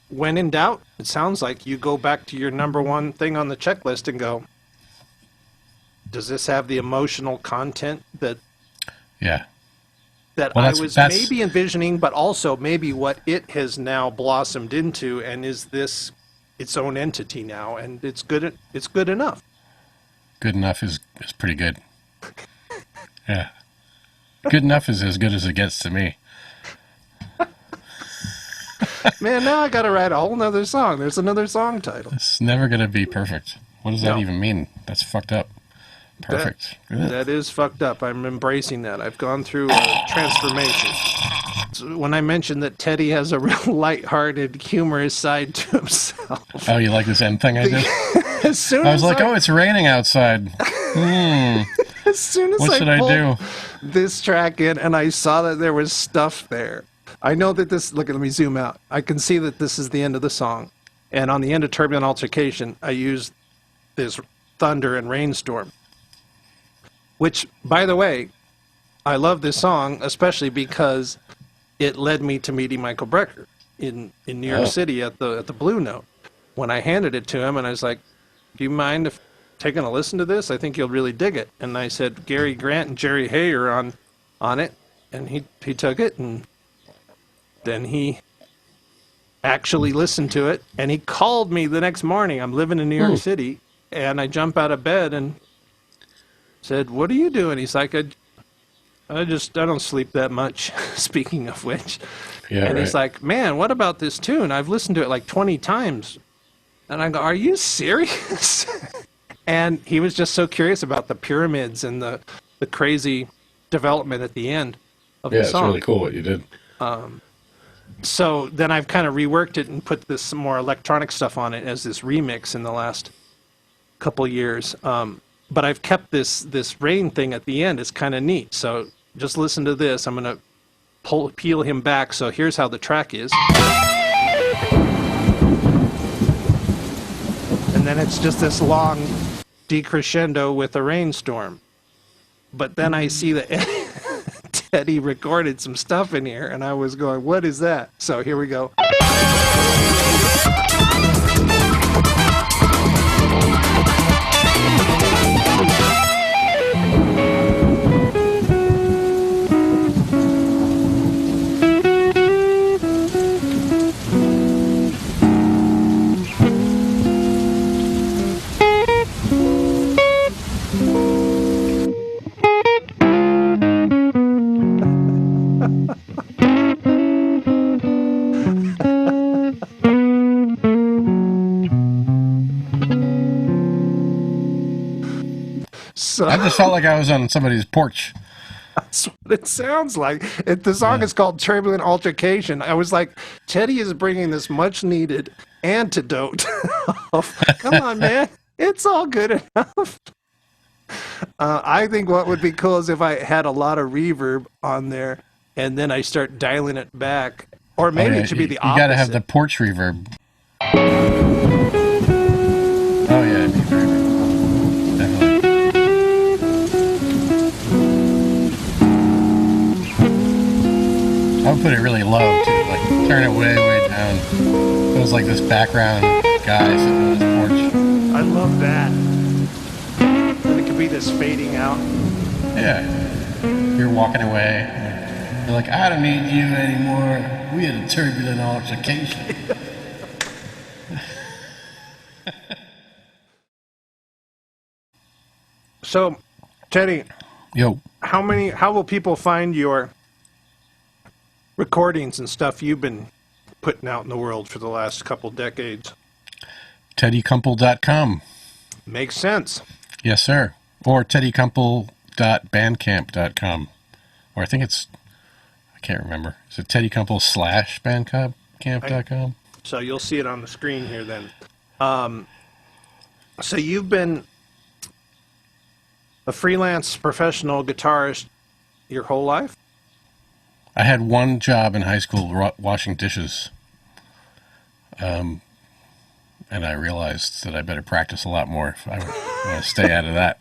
when in doubt, it sounds like you go back to your number one thing on the checklist and go, does this have the emotional content that I was maybe envisioning, but also maybe what it has now blossomed into, and is this its own entity now, and it's good enough. Good enough is pretty good. Yeah. Good enough is as good as it gets to me. Man, now I gotta write a whole nother song. There's another song title. It's never gonna be perfect. What does that even mean? That's fucked up. Perfect. That is fucked up. I'm embracing that. I've gone through a transformation. So when I mentioned that Teddy has a real lighthearted, humorous side to himself. Oh, you like this end thing I did? As soon I was like, oh, it's raining outside. As soon as what should I do? This track in, and I saw that there was stuff there. I know that this, let me zoom out. I can see that this is the end of the song. And on the end of Turbulent Altercation, I used this thunder and rainstorm. Which, by the way, I love this song, especially because it led me to meeting Michael Brecker in New York City at the Blue Note. When I handed it to him, and I was like, do you mind if taking a listen to this? I think you'll really dig it. And I said, Gary Grant and Jerry Hay are on it. And he took it, and then he actually listened to it. And he called me the next morning. I'm living in New York City. And I jump out of bed and said, what are you doing? He's like, I don't sleep that much, speaking of which. Yeah, and he's like, man, what about this tune? I've listened to it like 20 times. And I go, are you serious? And he was just so curious about the pyramids and the crazy development at the end of the song. Yeah, it's really cool what you did. So then I've kind of reworked it and put some more electronic stuff on it as this remix in the last couple years. But I've kept this rain thing at the end. It's kind of neat. So just listen to this. I'm going to peel him back. So here's how the track is. And then it's just this long decrescendo with a rainstorm. But then I see that Teddy recorded some stuff in here, and I was going, what is that? So here we go. So I just felt like I was on somebody's porch. That's what it sounds like. The song is called Turbulent Altercation. I was like, Teddy is bringing this much-needed antidote. Come on, man. It's all good enough. I think what would be cool is if I had a lot of reverb on there, and then I start dialing it back. Or maybe it should be the opposite. You got to have the porch reverb. Oh, yeah, it'd be very good. Definitely. I would put it really low, too. Like, turn it way, way down. It was like this background guy sitting on his porch. I love that. And it could be movie that's fading out. Yeah. You're walking away. You're like, I don't need you anymore. We had a turbulent altercation. So, Teddy, Yo. how will people find your recordings and stuff you've been putting out in the world for the last couple decades? TeddyKumpel.com. Makes sense. Yes, sir. Or TeddyKumpel.bandcamp.com. Or I think it's, I can't remember. Is it TeddyKumpel/bandcamp.com? So you'll see it on the screen here then. So you've been a freelance professional guitarist your whole life? I had one job in high school washing dishes. And I realized that I better practice a lot more if I want to stay out of that.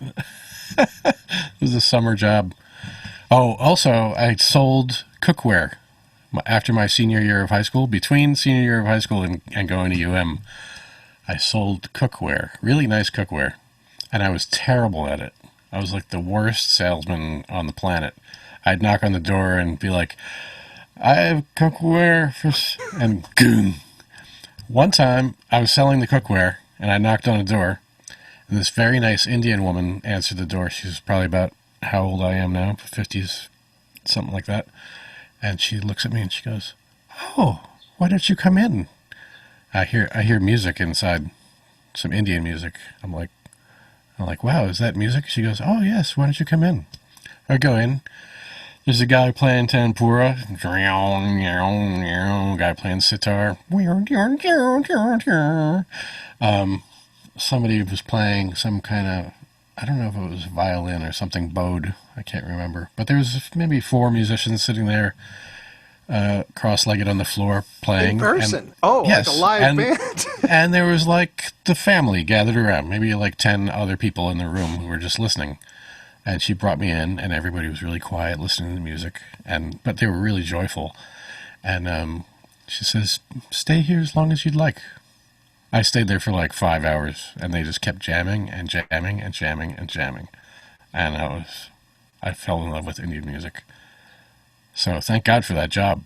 It was a summer job. Oh, also, I sold cookware after my senior year of high school. Between senior year of high school and going to UM, I sold cookware, really nice cookware, and I was terrible at it. I was like the worst salesman on the planet. I'd knock on the door and be like, I have cookware for... and goon. One time, I was selling the cookware, and I knocked on a door, and this very nice Indian woman answered the door. She was probably about how old I am now, 50s, something like that. And she looks at me and she goes, oh, why don't you come in? I hear music inside, some Indian music. I'm like, wow, is that music? She goes, oh, yes, why don't you come in? I go in. There's a guy playing tanpura, guy playing sitar. Somebody was playing some kind of, I don't know if it was violin or something bowed. I can't remember. But there was maybe 4 musicians sitting there, cross-legged on the floor playing. In person? And, yes, like a live band? And there was like the family gathered around, maybe like 10 other people in the room who were just listening. And she brought me in, and everybody was really quiet listening to the music, but they were really joyful. And she says, stay here as long as you'd like. I stayed there for like 5 hours, and they just kept jamming and jamming and jamming and jamming. And I fell in love with Indian music. So thank God for that job.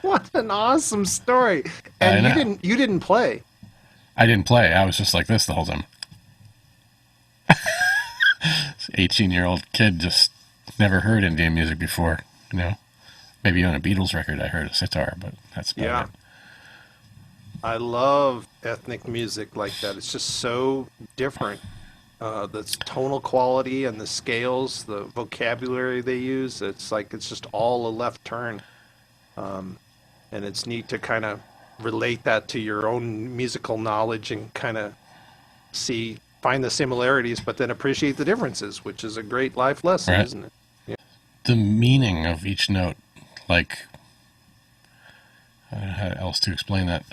What an awesome story. And you didn't play. I didn't play. I was just like this the whole time. 18-year-old kid just never heard Indian music before, you know. Maybe on a Beatles record I heard a sitar, but that's about it. I love ethnic music like that. It's just so different. The tonal quality and the scales, the vocabulary they use, it's just all a left turn. And it's neat to kind of relate that to your own musical knowledge and kind of find the similarities, but then appreciate the differences, which is a great life lesson, right? Isn't it? Yeah. The meaning of each note, like, I don't know how else to explain that.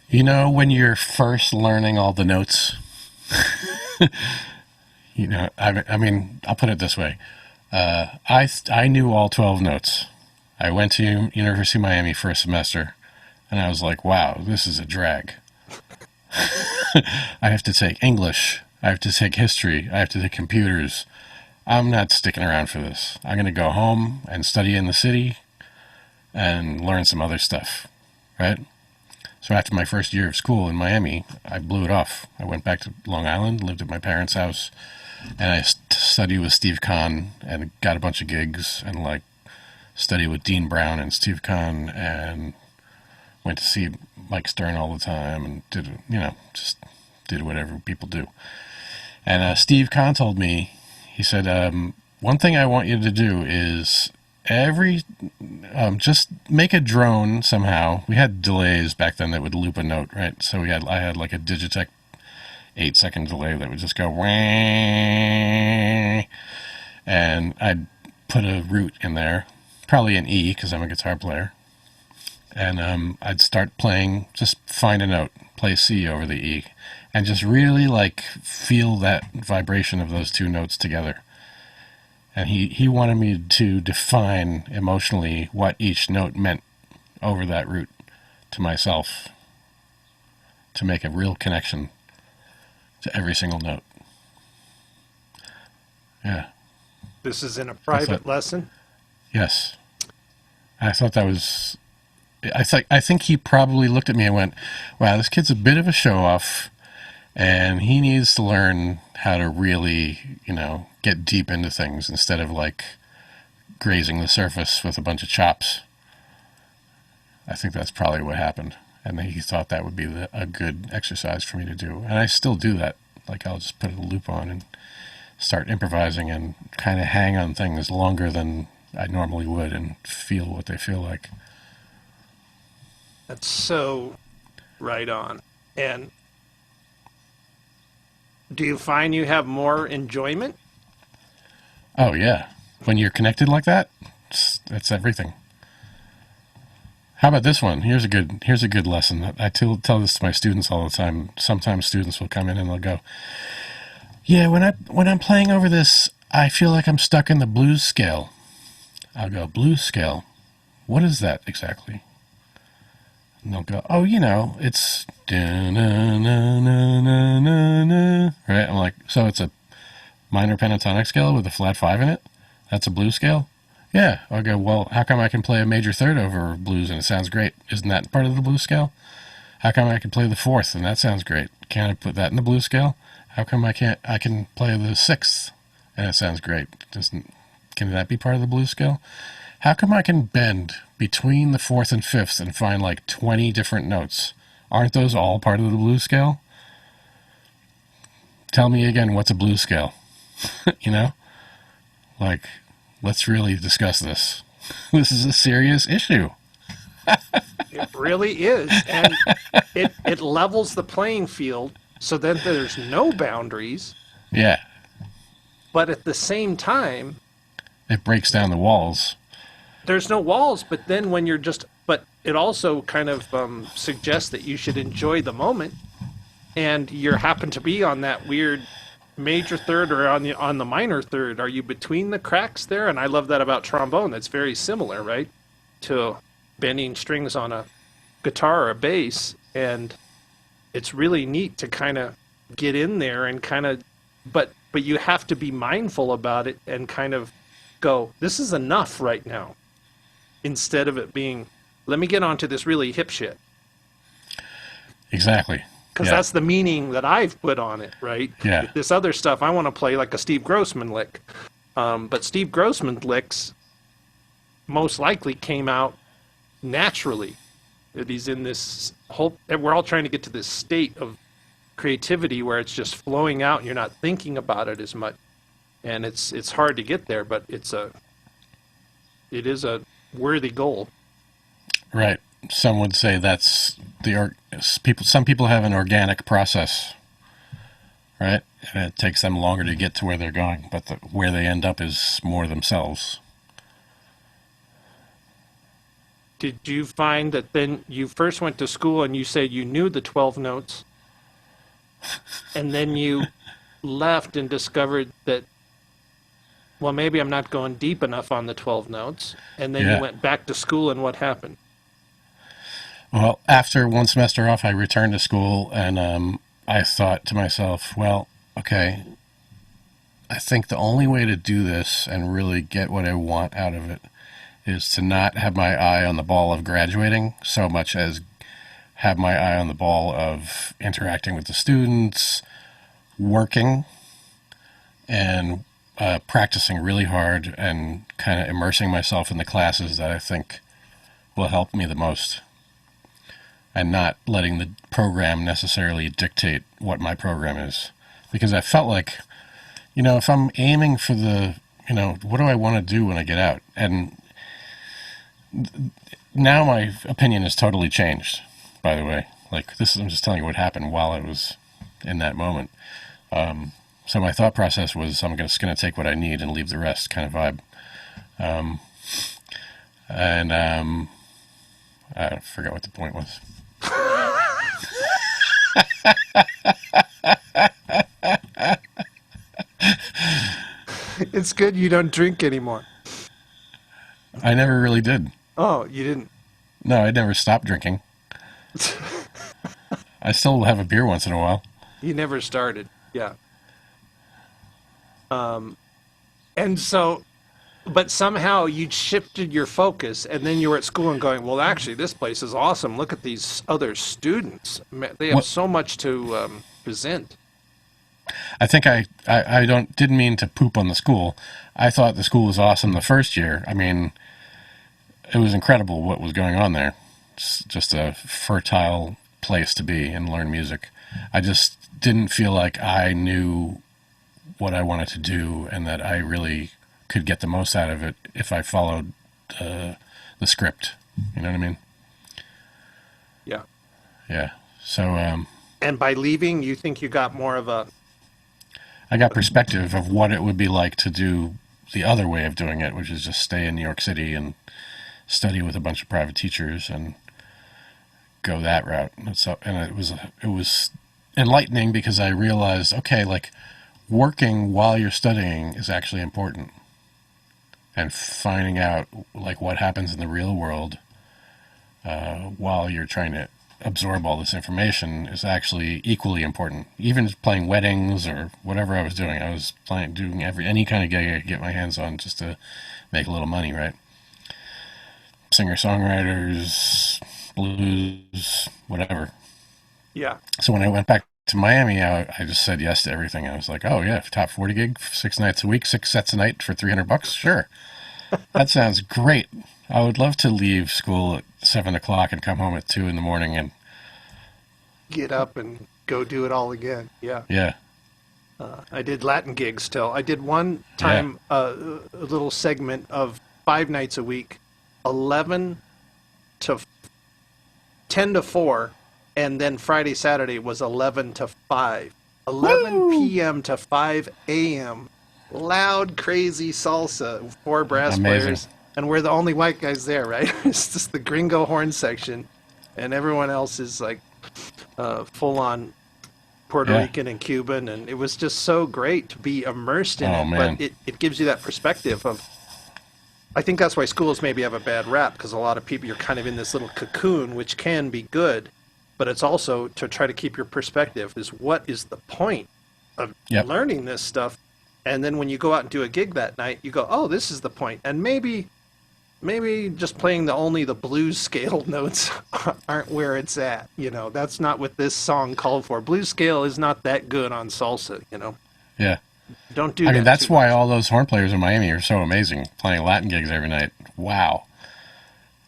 You know, when you're first learning all the notes, you know, I mean, I'll put it this way. I knew all 12 notes. I went to University of Miami for a semester, and I was like, wow, this is a drag. I have to take English. I have to take history. I have to take computers. I'm not sticking around for this. I'm going to go home and study in the city and learn some other stuff, right? So after my first year of school in Miami, I blew it off. I went back to Long Island, lived at my parents' house, and I studied with Steve Kahn and got a bunch of gigs and like studied with Dean Brown and Steve Kahn and went to see Mike Stern all the time and just did whatever people do. And Steve Kahn told me, he said, one thing I want you to do is just make a drone somehow. We had delays back then that would loop a note, right? So I had like a Digitech 8-second delay that would just go wah, and I'd put a root in there, probably an E because I'm a guitar player. And I'd start playing, just find a note, play C over the E, and just really like feel that vibration of those two notes together. And he wanted me to define emotionally what each note meant over that root to myself, to make a real connection. to every single note. Yeah. This is in a private lesson? Yes. I thought that was... I think he probably looked at me and went, wow, this kid's a bit of a show-off, and he needs to learn how to really, get deep into things instead of, like, grazing the surface with a bunch of chops. I think that's probably what happened. And he thought that would be a good exercise for me to do. And I still do that. Like, I'll just put a loop on and start improvising and kind of hang on things longer than I normally would and feel what they feel like. That's so right on. And do you find you have more enjoyment? Oh, yeah. When you're connected like that, that's everything. How about this one? Here's a good lesson. I tell this to my students all the time. Sometimes students will come in and they'll go, yeah, when I'm playing over this, I feel like I'm stuck in the blues scale. I'll go, blues scale? What is that exactly? And they'll go, oh, it's... Right? I'm like, so it's a minor pentatonic scale with a flat 5 in it? That's a blues scale? Yeah. I'll go, well, how come I can play a major third over blues and it sounds great? Isn't that part of the blues scale? How come I can play the 4th and that sounds great? Can't I put that in the blues scale? How come I can play the 6th and it sounds great? Can that be part of the blues scale? How come I can bend between the 4th and 5th and find like 20 different notes? Aren't those all part of the blues scale? Tell me again, what's a blues scale? Like, let's really discuss this. This is a serious issue. It really is. And it levels the playing field so then there's no boundaries. Yeah. But at the same time, it breaks down the walls. There's no walls, but then when you're but it also kind of suggests that you should enjoy the moment, and you happen to be on that weird major third or on the minor third. Are you between the cracks there? And I love that about trombone. That's very similar, right, to bending strings on a guitar or a bass, and it's really neat to kind of get in there and kind of, but you have to be mindful about it and kind of go, this is enough right now, instead of it being, let me get onto this really hip shit. Exactly. Because that's the meaning that I've put on it, right? Yeah. This other stuff, I want to play like a Steve Grossman lick. But Steve Grossman licks most likely came out naturally. That he's in this whole, we're all trying to get to this state of creativity where it's just flowing out and you're not thinking about it as much. And it's hard to get there, but it is a worthy goal. Right. Some would say that's some people have an organic process, right? And it takes them longer to get to where they're going, but where they end up is more themselves. Did you find that then you first went to school and you said you knew the 12 notes, and then you left and discovered that, well, maybe I'm not going deep enough on the 12 notes, and then you went back to school, and what happened? Well, after one semester off, I returned to school, and I thought to myself, well, okay, I think the only way to do this and really get what I want out of it is to not have my eye on the ball of graduating so much as have my eye on the ball of interacting with the students, working, and practicing really hard and kind of immersing myself in the classes that I think will help me the most, and not letting the program necessarily dictate what my program is. Because I felt like, if I'm aiming for the, what do I want to do when I get out? And now my opinion has totally changed, by the way. Like, I'm just telling you what happened while I was in that moment. So my thought process was, I'm just going to take what I need and leave the rest, kind of vibe. I forgot what the point was. It's good you don't drink anymore. I never really did. Oh, you didn't? No, I never stopped drinking. I still have a beer once in a while. You never started. Yeah. And so, but somehow you shifted your focus, and then you were at school and going, well, actually, this place is awesome. Look at these other students. They have What so much to present. I think I didn't mean to poop on the school. I thought the school was awesome the first year. I mean, it was incredible what was going on there. It's just a fertile place to be and learn music. I just didn't feel like I knew what I wanted to do and that I really could get the most out of it if I followed the script. You know what I mean? Yeah. Yeah. So And by leaving, you think you got more of a, I got perspective of what it would be like to do the other way of doing it, which is just stay in New York City and study with a bunch of private teachers and go that route. And so, and it was enlightening because I realized, okay, like working while you're studying is actually important, and finding out like what happens in the real world while you're trying to absorb all this information is actually equally important. Even playing weddings or whatever I was doing, I was doing any kind of gig I could get my hands on just to make a little money, right? Singer-songwriters, blues, whatever. yeah. So when I went back to Miami, I just said yes to everything. I was like, oh yeah, top 40 gig, 6 nights a week, 6 sets a night for $300. Sure. That sounds great. I would love to leave school at 7 o'clock and come home at 2 in the morning and Get up and go do it all again. Yeah. yeah. I did Latin gigs till. I did one time a little segment of 5 nights a week, 11 to 10 to 4, and then Friday, Saturday was 11 to 5. 11 p.m. to 5 a.m. Loud, crazy salsa, 4 brass Amazing. players, and we're the only white guys there, right? It's just the gringo horn section, and everyone else is like full-on Puerto Yeah. Rican and Cuban, and it was just so great to be immersed in Oh, it. man. But it gives you that perspective of. I think that's why schools maybe have a bad rap, because a lot of people, you're kind of in this little cocoon, which can be good, but it's also to try to keep your perspective. Is what is the point of Yep. learning this stuff? And then when you go out and do a gig that night, you go, oh, this is the point. And maybe just playing only the blues scale notes aren't where it's at. You know, that's not what this song called for. Blues scale is not that good on salsa, you know. Yeah. Don't do I that. mean, that's too why much. all those horn players in Miami are so amazing, playing Latin gigs every night. Wow.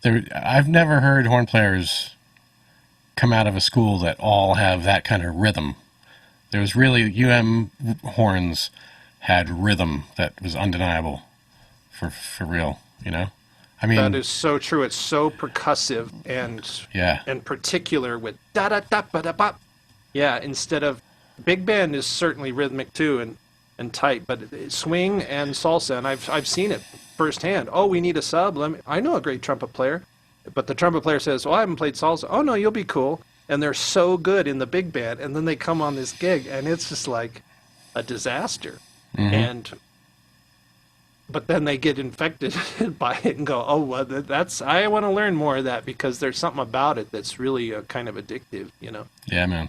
I've never heard horn players come out of a school that all have that kind of rhythm. There was really, horns had rhythm that was undeniable for real, you know? I mean, That is so true. It's so percussive yeah. and particular with da da da ba da bop. Yeah, instead of big band is certainly rhythmic too and tight, but swing and salsa, and I've seen it firsthand. Oh, we need a sub. I know a great trumpet player, but the trumpet player says, "Oh, I haven't played salsa." Oh no, you'll be cool. And they're so good in the big band, and then they come on this gig, and it's just like a disaster. Mm-hmm. But then they get infected by it and go, oh, well, I want to learn more of that because there's something about it that's really kind of addictive, you know? Yeah, man.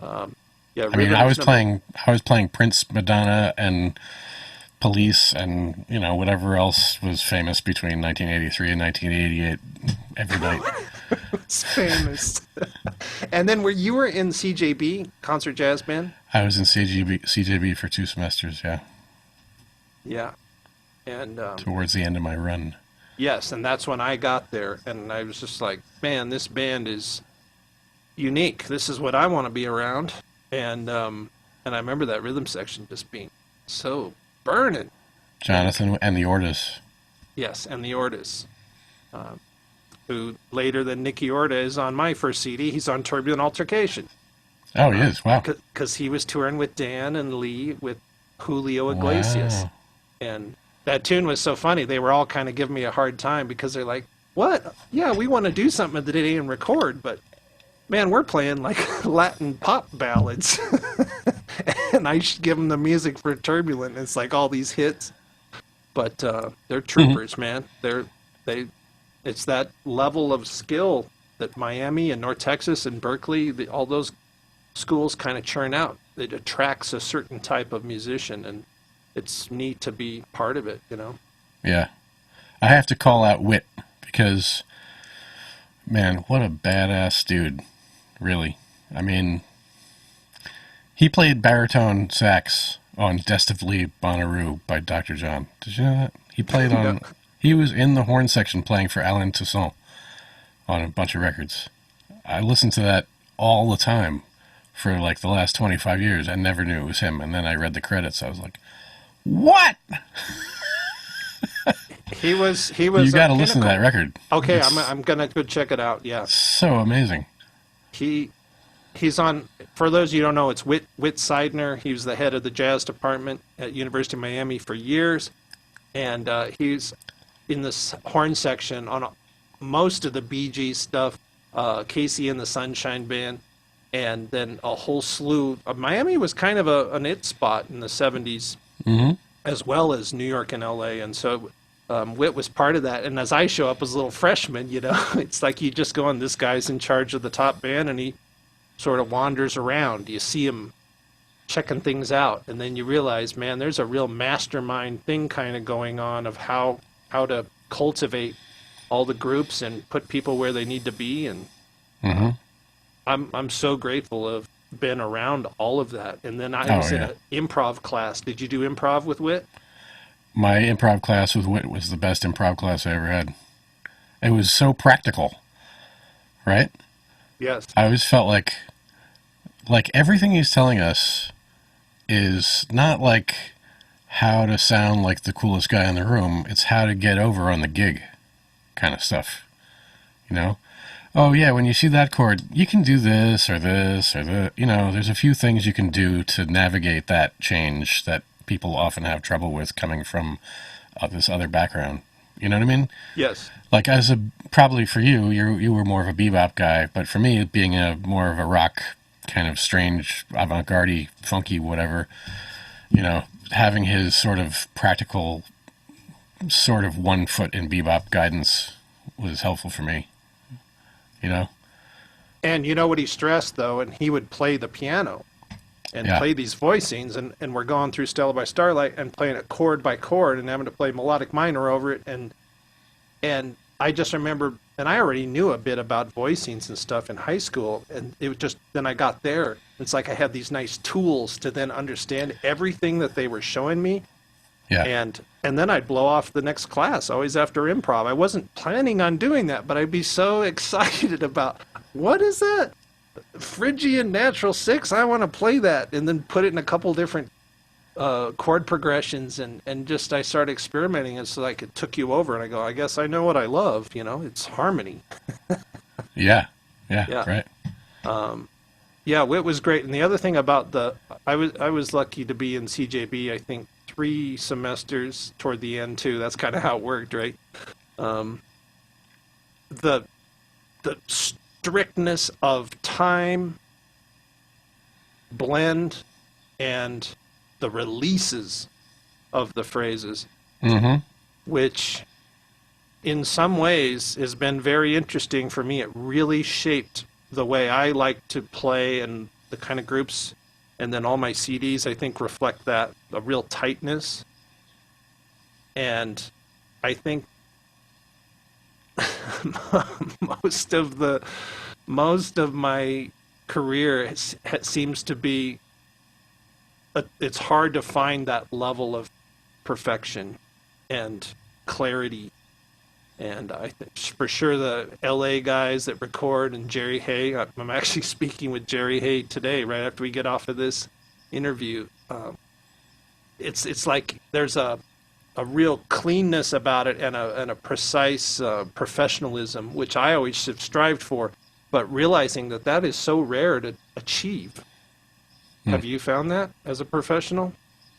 Yeah, I mean, I was rhythm's playing Prince, Madonna, and Police, and whatever else was famous between 1983 and 1988 every night. It's famous. And then you were in CJB, Concert Jazz Band? I was in CJB for 2 semesters. Yeah, Yeah. And towards the end of my run. yes, and that's when I got there, and I was just like, man, this band is unique. This is what I want to be around. And I remember that rhythm section just being so burning. Jonathan and the Ordas. Yes, and the Ordas, who later than Nicky Orda is on my first CD. He's on Turbulent Altercation. Oh, he is. Wow. Because he was touring with Dan and Lee with Julio Iglesias. Wow. And that tune was so funny. They were all kind of giving me a hard time because they're like, what? Yeah, we want to do something today and record, but man, we're playing like Latin pop ballads. And I should give them the music for Turbulent. It's like all these hits. But they're troopers, man. It's that level of skill that Miami and North Texas and Berkeley, all those schools kind of churn out. it attracts a certain type of musician, and it's neat to be part of it, you know? Yeah. I have to call out Whit because, man, what a badass dude, really. I mean, he played baritone sax on Destively Bonnaroo by Dr. John. Did you know that? He played on, No. he was in the horn section playing for Alain Toussaint on a bunch of records. I listened to that all the time for like the last 25 years. I never knew it was him. And then I read the credits. I was like, what? He was. You got to listen to that record. Okay, It's I'm gonna go check it out. Yeah, so amazing. he's on. For those of you who don't know, it's Whit Seidner. He was the head of the jazz department at University of Miami for years, and he's in this horn section on most of the Bee Gees stuff, Casey and the Sunshine Band, and then a whole slew. Miami was kind of an it spot in the 70s, as well as New York and LA, and so Whit was part of that. And as I show up as a little freshman, you know, it's like you just go on, this guy's in charge of the top band, and he sort of wanders around. You see him checking things out, and then you realize, man, there's a real mastermind thing kind of going on of how to cultivate all the groups and put people where they need to be. And I'm so grateful to have been around all of that. And then I was in an improv class. Did you do improv with Whit? My improv class with Whit was the best improv class I ever had. It was so practical, right? Yes. I always felt like everything he's telling us is not like how to sound like the coolest guy in the room. It's how to get over on the gig kind of stuff, you know? Oh, yeah, when you see that chord, you can do this or this or the, you know, there's a few things you can do to navigate that change that people often have trouble with coming from this other background. You know what I mean? Yes. Like probably for you, you were more of a bebop guy, but for me, being more of a rock kind of strange, avant-garde, funky, whatever, you know, having his sort of practical, sort of 1 foot in bebop guidance was helpful for me. You know? And you know what he stressed, though, and he would play the piano and play these voicings, and we're going through Stella by Starlight and playing it chord by chord and having to play melodic minor over it. And I just remember, and I already knew a bit about voicings and stuff in high school, and it was just, then I got there, it's like I had these nice tools to then understand everything that they were showing me. Yeah. And then I'd blow off the next class, always after improv. I wasn't planning on doing that, but I'd be so excited about, what is that? Phrygian Natural 6? I want to play that. And then put it in a couple different chord progressions, and just I started experimenting. It's like it took you over, and I go, I guess I know what I love, you know? It's harmony. Yeah, Yeah. right. Yeah, Whit was great. And the other thing about I was lucky to be in CJB, I think, 3 semesters toward the end too. That's kind of how it worked, right? The strictness of time, blend, and the releases of the phrases, which in some ways has been very interesting for me. It really shaped the way I like to play and the kind of groups. And then all my CDs, I think, reflect that, a real tightness. And I think most of my career seems to be, it's hard to find that level of perfection and clarity. And I think for sure the LA guys that record, and Jerry Hay, I'm actually speaking with Jerry Hay today, right after we get off of this interview. It's like there's a real cleanness about it, and a precise professionalism, which I always have strived for, but realizing that is so rare to achieve. Have you found that as a professional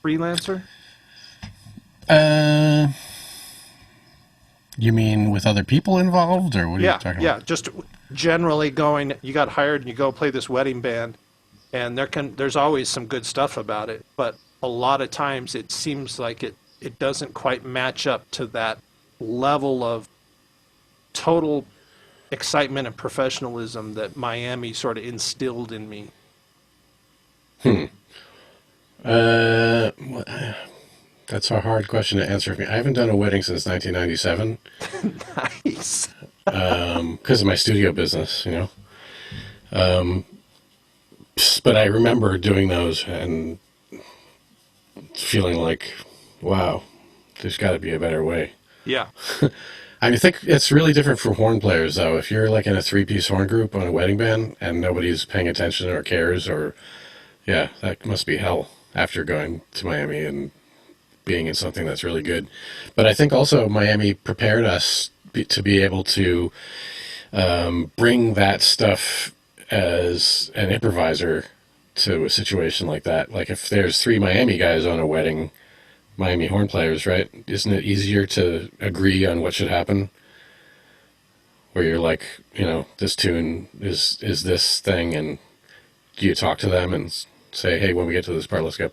freelancer? You mean with other people involved, or what are you talking about? Yeah, just generally going, you got hired and you go play this wedding band, and there's always some good stuff about it, but a lot of times it seems like it doesn't quite match up to that level of total excitement and professionalism that Miami sort of instilled in me. That's a hard question to answer for me. I haven't done a wedding since 1997 Nice. because of my studio business, you know. But I remember doing those and feeling like, wow, there's got to be a better way. Yeah. I mean, I think it's really different for horn players, though. If you're like in a three-piece horn group on a wedding band and nobody's paying attention or cares, or yeah, that must be hell after going to Miami and being in something that's really good. But I think also Miami prepared us to be able to bring that stuff as an improviser to a situation like that. Like if there's three Miami guys on a wedding, Miami horn players, right? Isn't it easier to agree on what should happen? Where you're like, you know, this tune is this thing, and do you talk to them and say, hey, when we get to this part, let's go.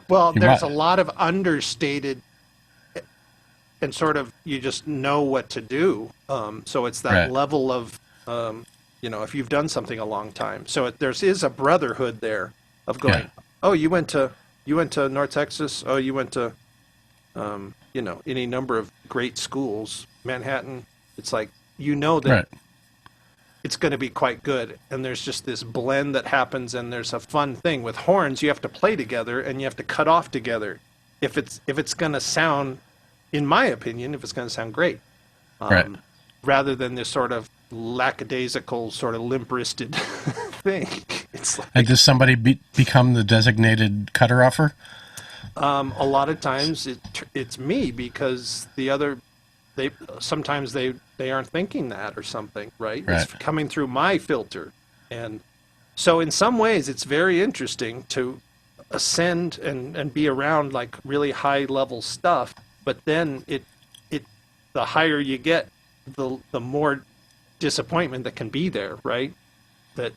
Well, You there's might, a lot of understated and sort of you just know what to do. So it's that right, level of, if you've done something a long time. So there is a brotherhood there of yeah, going, oh, you went to North Texas. Oh, you went to, any number of great schools, Manhattan. It's like, that right. it's going to be quite good. And there's just this blend that happens, and there's a fun thing with horns. You have to play together, and you have to cut off together. If it's going to sound, in my opinion, if it's going to sound great, Right. rather than this sort of lackadaisical, sort of limp-wristed thing. It's And like does somebody become the designated cutter offer? a lot of times it's me because they sometimes they aren't thinking that or something, right? It's Right. coming through my filter. And so in some ways it's very interesting to ascend and be around like really high level stuff, but then it the higher you get, the more disappointment that can be there, right? That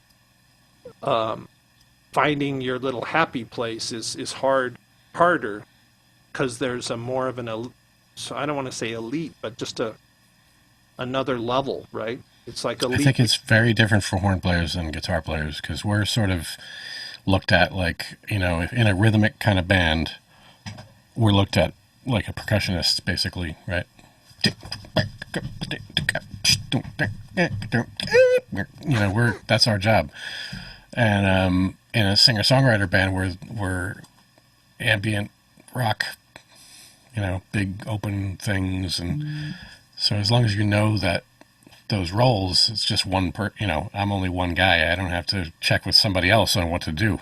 finding your little happy place is harder because there's a more of so I don't want to say elite, but just another level, right? It's like I elite. think it's very different for horn players than guitar players because we're sort of looked at like, you know, if in a rhythmic kind of band, we're looked at like a percussionist, basically, right? You know, that's our job. And in a singer-songwriter band, we're ambient rock, you know, big open things, and so as long as you know that those roles, it's just you know, I'm only one guy. I don't have to check with somebody else on what to do,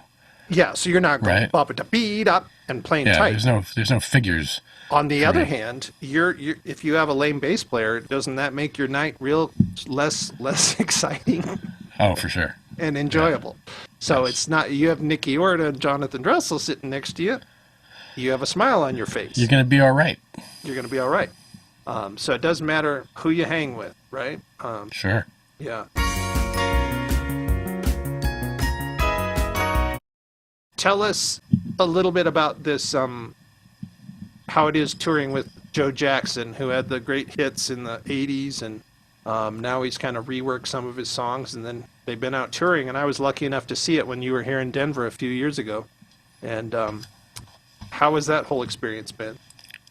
Yeah, so you're not going right? bop it beat up and playing Yeah, tight. there's no figures On the for other me. hand, you're if you have a lame bass player, doesn't that make your night real less exciting Oh, for sure. and Yeah. enjoyable? So Yes. it's not you have Nicky Orta and Jonathan Dressel sitting next to you. You have a smile on your You're face. gonna be all right. You're going to be all right. So it doesn't matter who you hang with, right? Sure. Yeah. Tell us a little bit about this, how it is touring with Joe Jackson, who had the great hits in the 80s, and now he's kind of reworked some of his songs, and then they've been out touring, and I was lucky enough to see it when you were here in Denver a few years ago. And how has that whole experience been?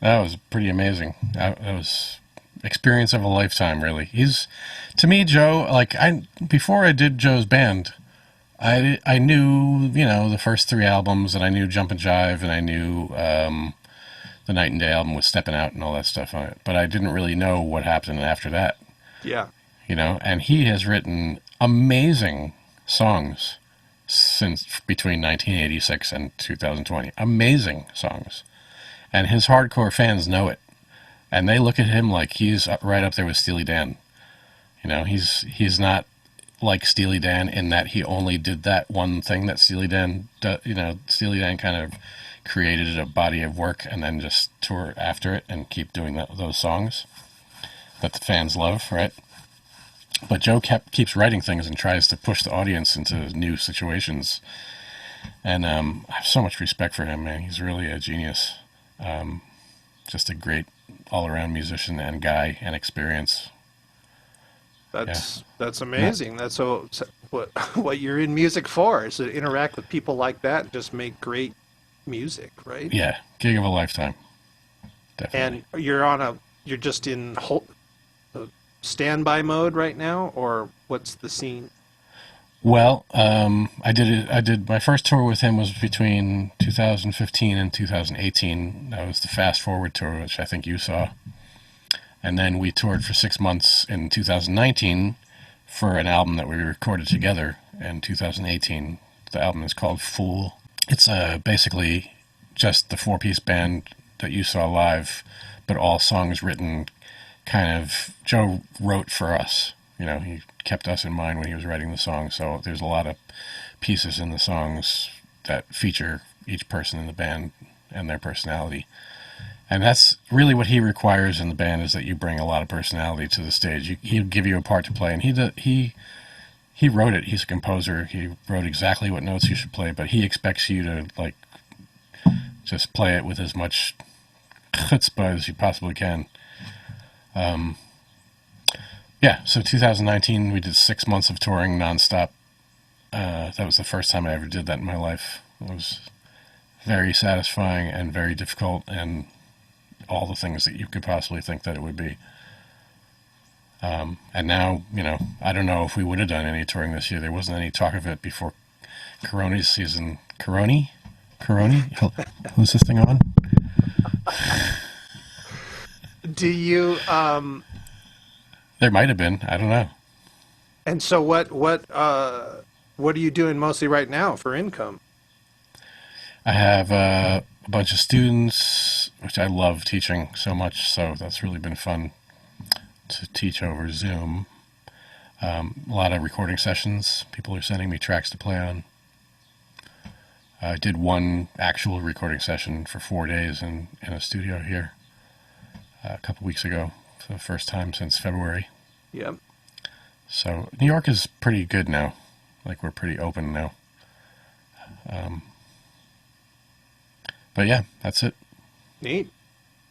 That was pretty amazing. That was experience of a lifetime, really. He's, to me, Joe. Like before I did Joe's band, I knew, you know, the first three albums, and I knew Jump and Jive, and I knew the Night and Day album with Stepping Out and all that stuff on it. But I didn't really know what happened after that, Yeah. you know. And he has written amazing songs since between 1986 and 2020. Amazing songs. And his hardcore fans know it. And they look at him like he's right up there with Steely Dan. You know, he's not like Steely Dan in that he only did that one thing that Steely Dan, you know, Steely Dan kind of created a body of work and then just tour after it and keep doing those songs that the fans love, right? But Joe keeps writing things and tries to push the audience into new situations. And I have so much respect for him, man. He's really a genius. Just a great all-around musician and guy and experience. That's amazing. That's what you're in music for, is to interact with people like that and just make great music, right? Yeah, gig of a lifetime. Definitely. And you're just in standby mode right now, or what's the scene? Well, I did my first tour with him was between 2015 and 2018. That was the Fast Forward tour, which I think you saw. And then we toured for 6 months in 2019 for an album that we recorded together in 2018. The album is called Fool. It's basically just the 4-piece band that you saw live, but all songs written kind of, Joe wrote for us. You know, he kept us in mind when he was writing the songs, so there's a lot of pieces in the songs that feature each person in the band and their personality. And that's really what he requires in the band, is that you bring a lot of personality to the stage. He'll give you a part to play, and he wrote it. He's a composer. He wrote exactly what notes you should play, but he expects you to, like, just play it with as much chutzpah as you possibly can. Yeah, so 2019, we did 6 months of touring nonstop. That was the first time I ever did that in my life. It was very satisfying and very difficult, and all the things that you could possibly think that it would be. And now, you know, I don't know if we would have done any touring this year. There wasn't any talk of it before Coroni's season. Coroni? Who's this thing on? Do you There might have been. I don't know. and so what are you doing mostly right now for income? I have a bunch of students, which I love teaching so much, so that's really been fun to teach over Zoom. A lot of recording sessions. People are sending me tracks to play on. I did one actual recording session for 4 days in a studio here a couple weeks ago, for the first time since February. Yep. So New York is pretty good now. Like, we're pretty open now. But yeah, that's it. Neat.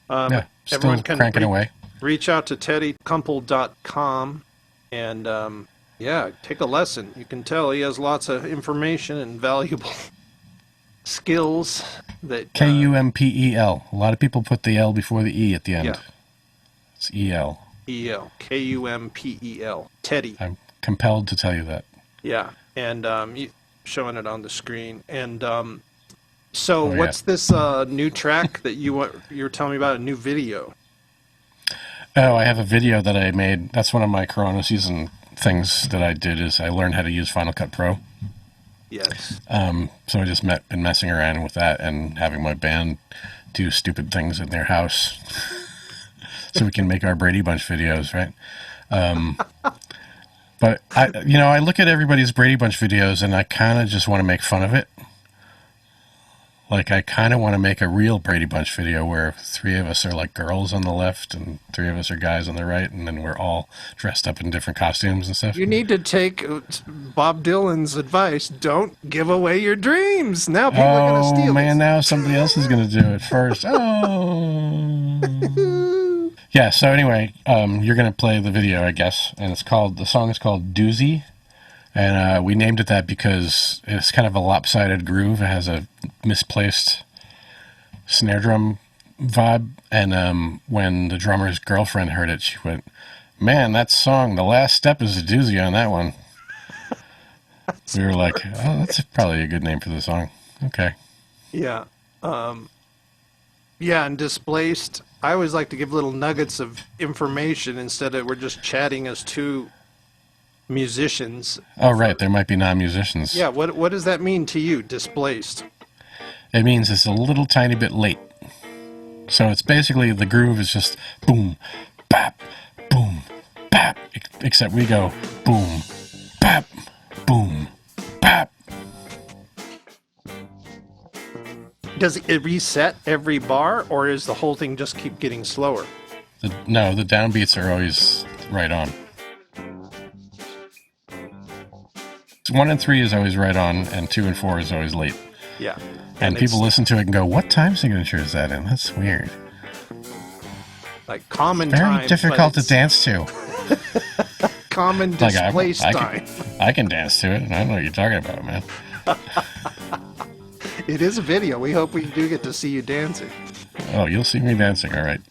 Yeah, still Everyone can cranking away. reach out to teddykumpel.com and yeah, take a lesson. You can tell he has lots of information and valuable skills that Kumpel. A lot of people put the L before the E at the end. Yeah. It's EL. Kumpel. Teddy. I'm compelled to tell you that. Yeah, and you showing it on the screen. And so, Oh, what's this new track that you were telling me about? A new video? Oh, I have a video that I made. That's one of my Corona season things that I did, is I learned how to use Final Cut Pro. Yes. So I just been messing around with that and having my band do stupid things in their house so we can make our Brady Bunch videos, right? But I look at everybody's Brady Bunch videos and I kind of just want to make fun of it. Like, I kind of want to make a real Brady Bunch video where 3 of us are like girls on the left and 3 of us are guys on the right, and then we're all dressed up in different costumes and stuff. You need to take Bob Dylan's advice. Don't give away your dreams. Now people are going to steal Oh, man, it. now somebody else is going to do it first. Oh. Yeah, so anyway, you're going to play the video, I guess, and the song is called Doozy. And we named it that because it's kind of a lopsided groove. It has a misplaced snare drum vibe. And when the drummer's girlfriend heard it, she went, "Man, that song, the last step is a doozy on that one." We were like, "Oh, that's probably a good name for the song." Okay. Yeah. Yeah, and Displaced, I always like to give little nuggets of information instead of we're just chatting as two musicians. Oh, right. There might be non-musicians. Yeah, what does that mean to you, Displaced? It means it's a little tiny bit late. So it's basically, the groove is just boom, bap, boom, bap. Except we go boom, bap, boom, bap. Does it reset every bar, or is the whole thing just keep getting slower? No, the downbeats are always right on. 1 and 3 is always right on, and 2 and 4 is always late. Yeah. And people listen to it and go, "What time signature is that in? That's weird." Like common Very time. difficult to dance to. common Like, display time. I can dance to it. I don't know what you're talking about, man. It is a video. We hope we do get to see you dancing. Oh, you'll see me dancing, all right.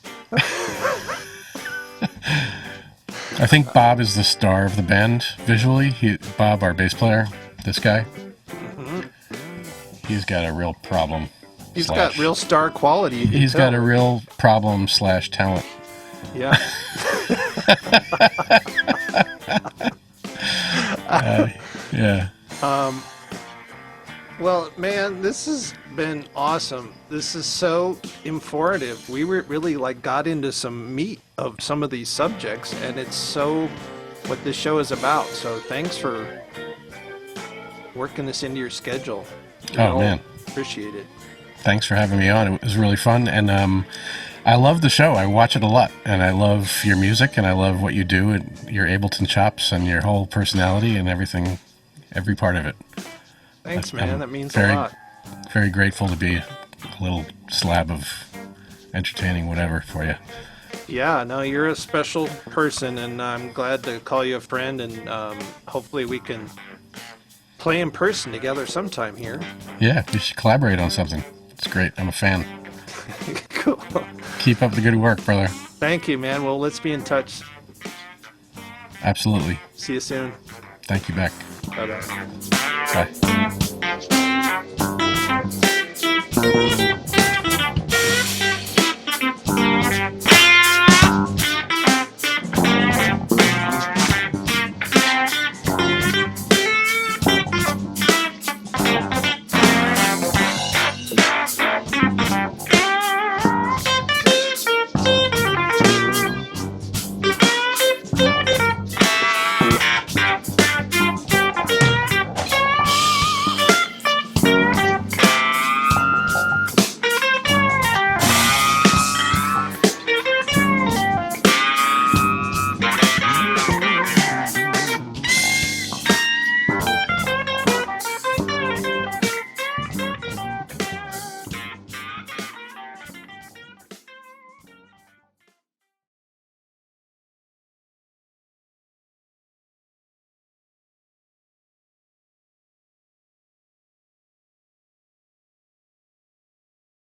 I think Bob is the star of the band visually. Bob, our bass player, this guy, he's got a real problem. He's got real star quality. You can He's tell. got a real problem / talent. Yeah. Yeah. Well, man, this has been awesome. This is so informative. We really like got into some meat of some of these subjects, and it's so what this show is about. So thanks for working this into your schedule. Oh, man. Appreciate it. Thanks for having me on. It was really fun, and I love the show. I watch it a lot, and I love your music, and I love what you do, and your Ableton chops, and your whole personality, and everything, every part of it. Thanks, man. That means very, a lot. Very grateful to be a little slab of entertaining whatever for you. Yeah, no, you're a special person, and I'm glad to call you a friend, and hopefully we can play in person together sometime here. Yeah, we should collaborate on something. It's great. I'm a fan. Cool. Keep up the good work, brother. Thank you, man. Well, let's be in touch. Absolutely. See you soon. Thank you back. Bye-bye. Bye.